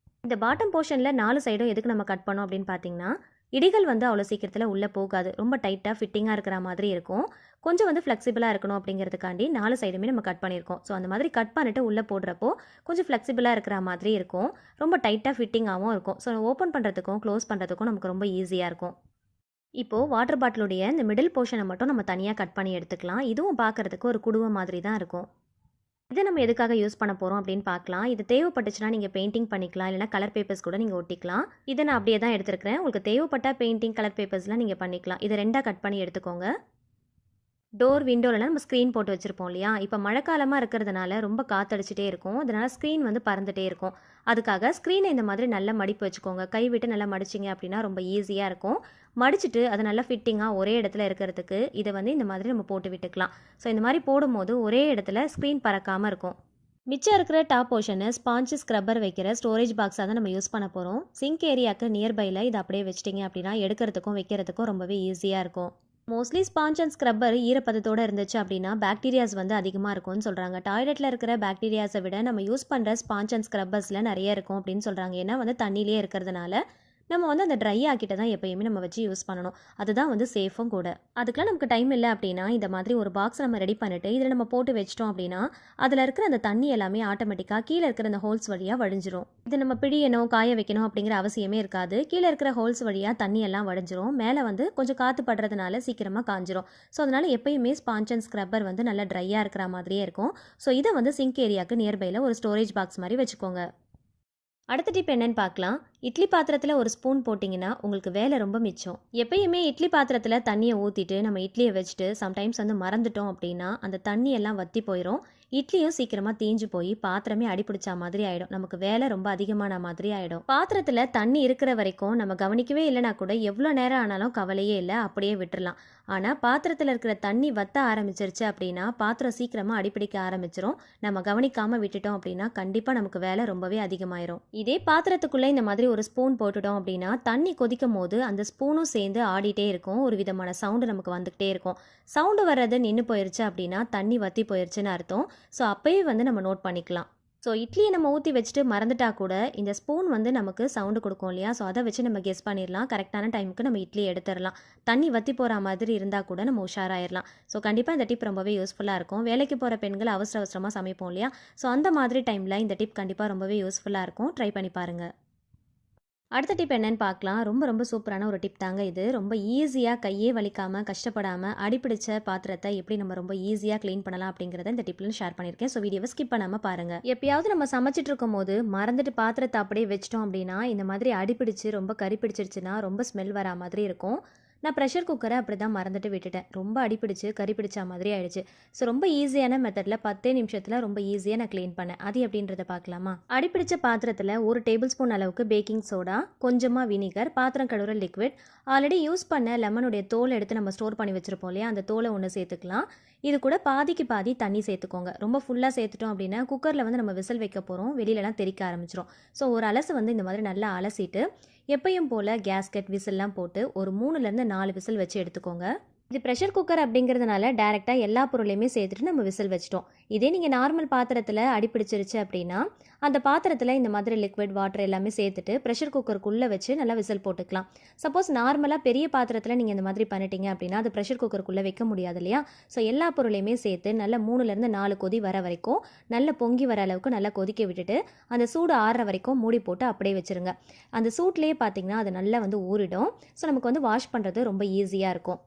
Speaker 1: இந்த பாட்டம் போர்ஷனில் 4 சைடும் எதுக்கு நம்ம கட் பண்ணோம் அப்படின்னு பார்த்தீங்கன்னா இடிகள் வந்து அவ்வளோ சீக்கிரத்தில் உள்ளே போகாது. ரொம்ப டைட்டாக ஃபிட்டிங்காக இருக்கிற மாதிரி இருக்கும். கொஞ்சம் வந்து ஃப்ளெக்சிபிளாக இருக்கணும் அப்படிங்கிறதுக்காண்டி 4 சைடுமே நம்ம கட் பண்ணியிருக்கோம். ஸோ அந்த மாதிரி கட் பண்ணிவிட்டு உள்ளே போடுறப்போ கொஞ்சம் ஃப்ளெக்சிபிளாக இருக்கிற மாதிரி இருக்கும். ரொம்ப டைட்டாக ஃபிட்டிங்காகவும் இருக்கும். ஸோ ஓப்பன் பண்ணுறதுக்கும் க்ளோஸ் பண்ணுறதுக்கும் நமக்கு ரொம்ப ஈஸியாக இருக்கும். இப்போது வாட்டர் பாட்டிலுடைய இந்த மிடில் போர்ஷனை மட்டும் நம்ம தனியாக கட் பண்ணி எடுத்துக்கலாம். இதுவும் பார்க்குறதுக்கு ஒரு குடுவை மாதிரி தான் இருக்கும். இதை நம்ம எதுக்காக யூஸ் பண்ண போகிறோம் அப்படின்னு பார்க்கலாம். இது தேவைப்பட்டுச்சுன்னா நீங்கள் பெயிண்டிங் பண்ணிக்கலாம், இல்லைனா கலர் பேப்பர்ஸ் கூட நீங்கள் ஒட்டிக்கலாம். இதை நான் அப்படியே தான் எடுத்துருக்கிறேன். உங்களுக்கு தேவைப்பட்ட பெயிண்டிங் கலர் பேப்பர்ஸ்லாம் நீங்கள் பண்ணிக்கலாம். இதை 2ஆக கட் பண்ணி எடுத்துக்கோங்க. டோர் விண்டோலலாம் நம்ம ஸ்க்ரீன் போட்டு வச்சுருப்போம் இல்லையா, இப்போ மழைக்காலமாக இருக்கிறதுனால ரொம்ப காற்றடிச்சிட்டே இருக்கும். அதனால் ஸ்க்ரீன் வந்து பறந்துகிட்டே இருக்கும். அதுக்காக ஸ்க்ரீனை இந்த மாதிரி நல்லா மடிப்பு வச்சுக்கோங்க. கை விட்டு நல்லா மடிச்சிங்க அப்படின்னா ரொம்ப ஈஸியாக இருக்கும். மடிச்சுட்டு அது நல்லா ஃபிட்டிங்காக ஒரே இடத்துல இருக்கிறதுக்கு இதை வந்து இந்த மாதிரி நம்ம போட்டு விட்டுக்கலாம். ஸோ இந்த மாதிரி போடும்போது ஒரே இடத்துல ஸ்க்ரீன் பறக்காமல் இருக்கும். மிச்சம் இருக்கிற டாப் போர்ஷனை ஸ்பாஞ்ச் ஸ்க்ரப்பர் வைக்கிற ஸ்டோரேஜ் பாக்ஸாக தான் நம்ம யூஸ் பண்ண போகிறோம். சிங்க் ஏரியாவுக்கு நியர்பையில் இதை அப்படியே வச்சிட்டிங்க அப்படின்னா எடுக்கிறதுக்கும் வைக்கிறதுக்கும் ரொம்பவே ஈஸியாக இருக்கும். மோஸ்ட்லி ஸ்பாஞ்ச் அண்ட் ஸ்க்ரப்பர் ஈரப்பதத்தோடு இருந்துச்சு அப்படின்னா பாக்டீரியாஸ் வந்து அதிகமாக இருக்கும்னு சொல்கிறாங்க. டாய்லெட்டில் இருக்கிற பாக்டீரியாஸை விட நம்ம யூஸ் பண்ணுற ஸ்பாஞ்ச் அண்ட் ஸ்க்ரப்பர்ஸில் நிறைய இருக்கும் அப்படின்னு சொல்கிறாங்க. ஏன்னா வந்து தண்ணியிலே இருக்கிறதுனால நம்ம வந்து அந்த ட்ரை ஆக்கிட்ட தான் எப்பயுமே நம்ம வச்சு யூஸ் பண்ணணும். அதுதான் வந்து சேஃபும் கூட. அதுக்கெலாம் நமக்கு டைம் இல்லை அப்படின்னா இந்த மாதிரி ஒரு பாக்ஸ் நம்ம ரெடி பண்ணிவிட்டு இதில் நம்ம போட்டு வச்சிட்டோம் அப்படின்னா அதில் இருக்கிற அந்த தண்ணி எல்லாமே ஆட்டோமேட்டிக்காக கீழே இருக்கிற அந்த ஹோல்ஸ் வழியாக வடிஞ்சிரும். இது நம்ம பிடியணும் காய வைக்கணும் அப்படிங்கிற அவசியமே இருக்காது. கீழே இருக்கிற ஹோல்ஸ் வழியாக தண்ணி எல்லாம் வடிஞ்சிரும். மேலே வந்து கொஞ்சம் காற்று படுறதுனால சீக்கிரமாக காஞ்சிரும். ஸோ அதனால் எப்பயுமே ஸ்பாஞ்ச் அண்ட் ஸ்க்ரப்பர் வந்து நல்லா ட்ரையாக இருக்கிற மாதிரியே இருக்கும். ஸோ இதை வந்து சிங்க் ஏரியாவுக்கு நியர்பையில் ஒரு ஸ்டோரேஜ் பாக்ஸ் மாதிரி வச்சுக்கோங்க. அடுத்த டிப் என்னன்னு பார்க்கலாம். இட்லி பாத்திரத்தில் ஒரு ஸ்பூன் போட்டிங்கன்னா உங்களுக்கு வேலை ரொம்ப மிச்சம். எப்பயுமே இட்லி பாத்திரத்தில் தண்ணியை ஊற்றிட்டு நம்ம இட்லியை வச்சுட்டு சம்டைம்ஸ் வந்து மறந்துட்டோம் அப்படின்னா அந்த தண்ணி எல்லாம் வற்றி போயிடும். இட்லியும் சீக்கிரமாக தீஞ்சு போய் பாத்திரமே அடிப்பிடிச்சா மாதிரி ஆகிடும். நமக்கு வேலை ரொம்ப அதிகமான மாதிரி ஆகிடும். பாத்திரத்தில் தண்ணி இருக்கிற வரைக்கும் நம்ம கவனிக்கவே இல்லைனா கூட எவ்வளோ நேரம் ஆனாலும் கவலையே இல்லை, அப்படியே விட்டுறலாம். ஆனால் பாத்திரத்தில் இருக்கிற தண்ணி வத்த ஆரம்பிச்சிருச்சு அப்படின்னா பாத்திரம் சீக்கிரமாக அடிப்பிடிக்க ஆரம்பிச்சிரும். நம்ம கவனிக்காமல் விட்டுட்டோம் அப்படின்னா கண்டிப்பாக நமக்கு வேலை ரொம்பவே அதிகமாயிரும். இதே பாத்திரத்துக்குள்ளே இந்த மாதிரி ஒரு ஸ்பூன் போட்டுட்டோம் அப்படின்னா தண்ணி கொதிக்கும் போது அந்த ஸ்பூனும் சேர்ந்து ஆடிட்டே இருக்கும். ஒரு விதமான சவுண்டு நமக்கு வந்துக்கிட்டே இருக்கும். சவுண்டு வர்றது நின்று போயிருச்சு அப்படின்னா தண்ணி வற்றி போயிருச்சுன்னு அர்த்தம். ஸோ அப்போயே வந்து நம்ம நோட் பண்ணிக்கலாம். ஸோ இட்லியை நம்ம ஊற்றி வச்சுட்டு மறந்துட்டா கூட இந்த ஸ்பூன் வந்து நமக்கு சவுண்டு கொடுக்கும் இல்லையா? ஸோ அதை வச்சு நம்ம கெஸ் பண்ணிடலாம். கரெக்டான டைமுக்கு நம்ம இட்லி எடுத்துடலாம். தண்ணி வற்றி போகிற மாதிரி இருந்தால் கூட நம்ம உஷாராயிடலாம். ஸோ கண்டிப்பாக இந்த டிப் ரொம்பவே யூஸ்ஃபுல்லாக இருக்கும். வேலைக்கு போகிற பெண்கள் அவசரமாக சமைப்போம் இல்லையா? ஸோ அந்த மாதிரி டைமில் இந்த டிப் கண்டிப்பாக ரொம்பவே யூஸ்ஃபுல்லாக இருக்கும். ட்ரை பண்ணி பாருங்கள். அடுத்த டிப் என்னன்னு பார்க்கலாம். ரொம்ப சூப்பரான ஒரு டிப் தாங்க இது. ரொம்ப ஈஸியாக கையே வலிக்காமல் கஷ்டப்படாமல் அடிப்பிடிச்ச பாத்திரத்தை எப்படி நம்ம ரொம்ப ஈஸியாக க்ளீன் பண்ணலாம் அப்படிங்கிறத இந்த டிப்ல ஷேர் பண்ணியிருக்கேன். ஸோ வீடியோவை ஸ்கிப் பண்ணாமல் பாருங்கள். எப்பயாவது நம்ம சமைச்சிட்டு இருக்கும் போது மறந்துட்டு பாத்திரத்தை அப்படியே வச்சிட்டோம் அப்படின்னா இந்த மாதிரி அடிப்பிடிச்சு ரொம்ப கறி பிடிச்சிருச்சுன்னா ரொம்ப ஸ்மெல் வரா மாதிரி இருக்கும். நான் ப்ரெஷர் குக்கரை அப்படி தான் மறந்துட்டு விட்டுட்டேன். ரொம்ப அடிப்பிடிச்சு கறி பிடிச்ச மாதிரி ஆயிடுச்சு. ஸோ ரொம்ப ஈஸியான மெத்தடில் 10 நிமிஷத்தில் ரொம்ப ஈஸியாக நான் க்ளீன் பண்ணேன். அது எப்படின்றத பார்க்கலாமா? அடிப்பிடிச்ச பாத்திரத்தில் 1 டேபிள் ஸ்பூன் அளவுக்கு பேக்கிங் சோடா, கொஞ்சமாக வினிகர், பாத்திரம் கழுவுற லிக்விட், ஆல்ரெடி யூஸ் பண்ண லெமனுடைய தோல் எடுத்து நம்ம ஸ்டோர் பண்ணி வச்சுருப்போம் இல்லையா? அந்த தோலை ஒன்று சேர்த்துக்கலாம். இது கூட பாதிக்கு பாதி தண்ணி சேர்த்துக்கோங்க. ரொம்ப ஃபுல்லாக சேர்த்துட்டோம் அப்படின்னா குக்கரில் வந்து நம்ம விசில் வைக்க போகிறோம், வெளியிலலாம் தெறிக்க ஆரம்பிச்சிடும். ஸோ ஒரு அலசு வந்து இந்த மாதிரி நல்லா அலசிட்டு எப்பயும் போல் கேஸ்கெட் விசில்லாம் போட்டு ஒரு 3லேருந்து 4 விசில் வச்சு எடுத்துக்கோங்க. இது ப்ரெஷர் குக்கர் அப்படிங்கிறதுனால டேரெக்டாக எல்லா பொருளையுமே சேர்த்துட்டு நம்ம விசில் வச்சிட்டோம். இதே நீங்கள் நார்மல் பாத்திரத்தில் அடிப்பிடிச்சிருச்சு அப்படின்னா அந்த பாத்திரத்தில் இந்த மாதிரி லிக்விட் வாட்டர் எல்லாமே சேர்த்துட்டு ப்ரெஷர் குக்கருக்குள்ளே வச்சு நல்லா விசில் போட்டுக்கலாம். சப்போஸ் நார்மலாக பெரிய பாத்திரத்தில் நீங்கள் இந்த மாதிரி பண்ணிட்டீங்க அப்படின்னா அது ப்ரெஷர் குக்கருக்குள்ளே வைக்க முடியாது இல்லையா? ஸோ எல்லா பொருளையுமே சேர்த்து நல்லா 3லேருந்து 4 கொதி வர வரைக்கும் நல்லா பொங்கி வர அளவுக்கு நல்லா கொதிக்க விட்டுட்டு அந்த சூடு ஆறுற வரைக்கும் மூடி போட்டு அப்படியே வச்சுருங்க. அந்த சூட்லேயே பார்த்தீங்கன்னா அது நல்லா வந்து ஊறிடும். ஸோ நமக்கு வந்து வாஷ் பண்ணுறது ரொம்ப ஈஸியாக இருக்கும்.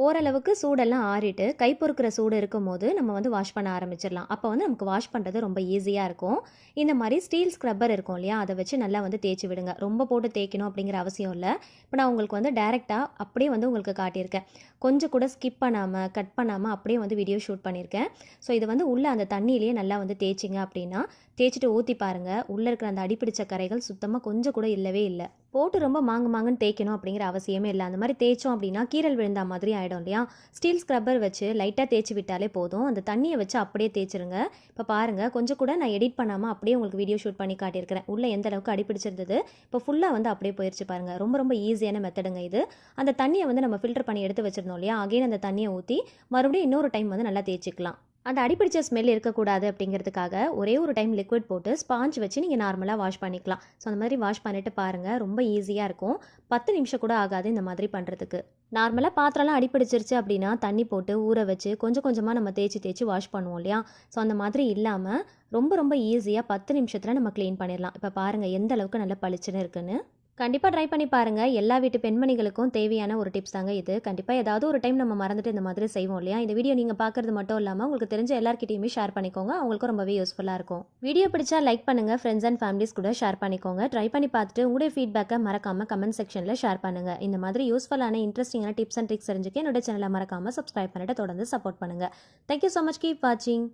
Speaker 1: ஓரளவுக்கு சூடெல்லாம் ஆறிட்டு கை பொறுக்கிற சூடு இருக்கும் போது நம்ம வந்து வாஷ் பண்ண ஆரம்பிச்சிடலாம். அப்போ வந்து நமக்கு வாஷ் பண்ணுறது ரொம்ப ஈஸியாக இருக்கும். இந்த மாதிரி ஸ்டீல் ஸ்க்ரப்பர் இருக்கும் இல்லையா? அதை வச்சு நல்லா வந்து தேய்ச்சி விடுங்க. ரொம்ப போட்டு தேய்க்கணும் அப்படிங்கிற அவசியம் இல்லை. இப்போ நான் உங்களுக்கு வந்து டைரெக்டாக அப்படியே வந்து உங்களுக்கு காட்டியிருக்கேன். கொஞ்சம் கூட ஸ்கிப் பண்ணாமல் கட் பண்ணாமல் அப்படியே வந்து வீடியோ ஷூட் பண்ணியிருக்கேன். ஸோ இது வந்து உள்ளே அந்த தண்ணியிலேயே நல்லா வந்து தேய்ச்சிங்க அப்படின்னா தேய்ச்சிட்டு ஊற்றி பாருங்கள். உள்ளே இருக்கிற அந்த அடிப்பிடிச்ச கரைகள் சுத்தமாக கொஞ்சம் கூட இல்லவே இல்லை. போட்டு ரொம்ப மாங்குன்னு தேய்க்கணும் அப்படிங்கிற அவசியமே இல்லை. அந்த மாதிரி தேய்ச்சோம் அப்படின்னா கீரல் விழுந்த மாதிரி ஆகிடும் இல்லையா? ஸ்டீல் ஸ்க்ரப்பர் வச்சு லைட்டாக தேய்ச்சி விட்டாலே போதும். அந்த தண்ணியை வச்சு அப்படியே தேய்ச்சிருங்க. இப்போ பாருங்கள், கொஞ்சம் கூட நான் எடிட் பண்ணாமல் அப்படியே உங்களுக்கு வீடியோ ஷூட் பண்ணி காட்டியிருக்கிறேன். உள்ளே எந்த அளவுக்கு அடிப்பிடிச்சிருந்தது இப்போ ஃபுல்லாக வந்து அப்படியே போயிடுச்சு பாருங்கள். ரொம்ப ஈஸியான மெத்தடுங்க இது. அந்த தண்ணியை வந்து நம்ம ஃபில்டர் பண்ணி எடுத்து வச்சிருந்தோம் இல்லையா? அகைன் அந்த தண்ணியை ஊற்றி மறுபடியும் இன்னொரு டைம் வந்து நல்லா தேய்ச்சிக்கலாம். அந்த அடிப்பிடிச்ச ஸ்மெல் இருக்கக்கூடாது அப்படிங்கிறதுக்காக ஒரே ஒரு டைம் லிக்விட் போட்டு ஸ்பாஞ்ச் வச்சு நீங்கள் நார்மலாக வாஷ் பண்ணிக்கலாம். ஸோ அந்த மாதிரி வாஷ் பண்ணிவிட்டு பாருங்கள், ரொம்ப ஈஸியாக இருக்கும். 10 நிமிஷம் கூட ஆகாது இந்த மாதிரி பண்ணுறதுக்கு. நார்மலாக பாத்திரம்லாம் அடிப்பிடிச்சிருச்சு அப்படின்னா தண்ணி போட்டு ஊற வச்சு கொஞ்சம் கொஞ்சமாக நம்ம தேய்ச்சி வாஷ் பண்ணுவோம் இல்லையா? ஸோ அந்த மாதிரி இல்லாமல் ரொம்ப ஈஸியாக 10 நிமிஷத்தில் நம்ம க்ளீன் பண்ணிடலாம். இப்போ பாருங்கள் எந்த அளவுக்கு நல்லா பளிச்சுன்னு இருக்குன்னு. கண்டிப்பாக ட்ரை பண்ணி பாருங்கள். எல்லா வீட்டு பெண்மணிகளுக்கும் தேவையான ஒரு டிப்ஸ் தாங்க இது. கண்டிப்பாக ஏதாவது ஒரு டைம் நம்ம மறந்துட்டு இந்த மாதிரி செய்வோம் இல்லையா? இந்த வீடியோ நீங்கள் பார்க்குறது மட்டும் இல்லாமல் உங்களுக்கு தெரிஞ்ச எல்லாருக்கிட்டையுமே ஷேர் பண்ணிக்கோங்க. அவங்களுக்கும் ரொம்பவே யூஸ்ஃபுல்லாக இருக்கும். வீடியோ பிடிச்சா லைக் பண்ணுங்கள், ஃப்ரெண்ட்ஸ் அண்ட் ஃபேமிலிஸ் கூட ஷேர் பண்ணிக்கோங்க. ட்ரை பண்ணி பார்த்துட்டு உங்களுடைய ஃபீட்பேக்கை மறக்காமல் கமெண்ட் செக்ஷனில் ஷேர் பண்ணுங்கள். இந்த மாதிரி யூஸ்ஃபுல்லான இன்ட்ரெஸ்டிங்கான டிப்ஸ் அண்ட் ட்ரிக்ஸ் தெரிஞ்சுக்க என்னோட சேனலை மறக்காமல் சப்ஸ்கிரைப் பண்ணிட்டு தொடர்ந்து சப்போர்ட் பண்ணுங்கள். Thank you so much. கீப் வாட்சிங்.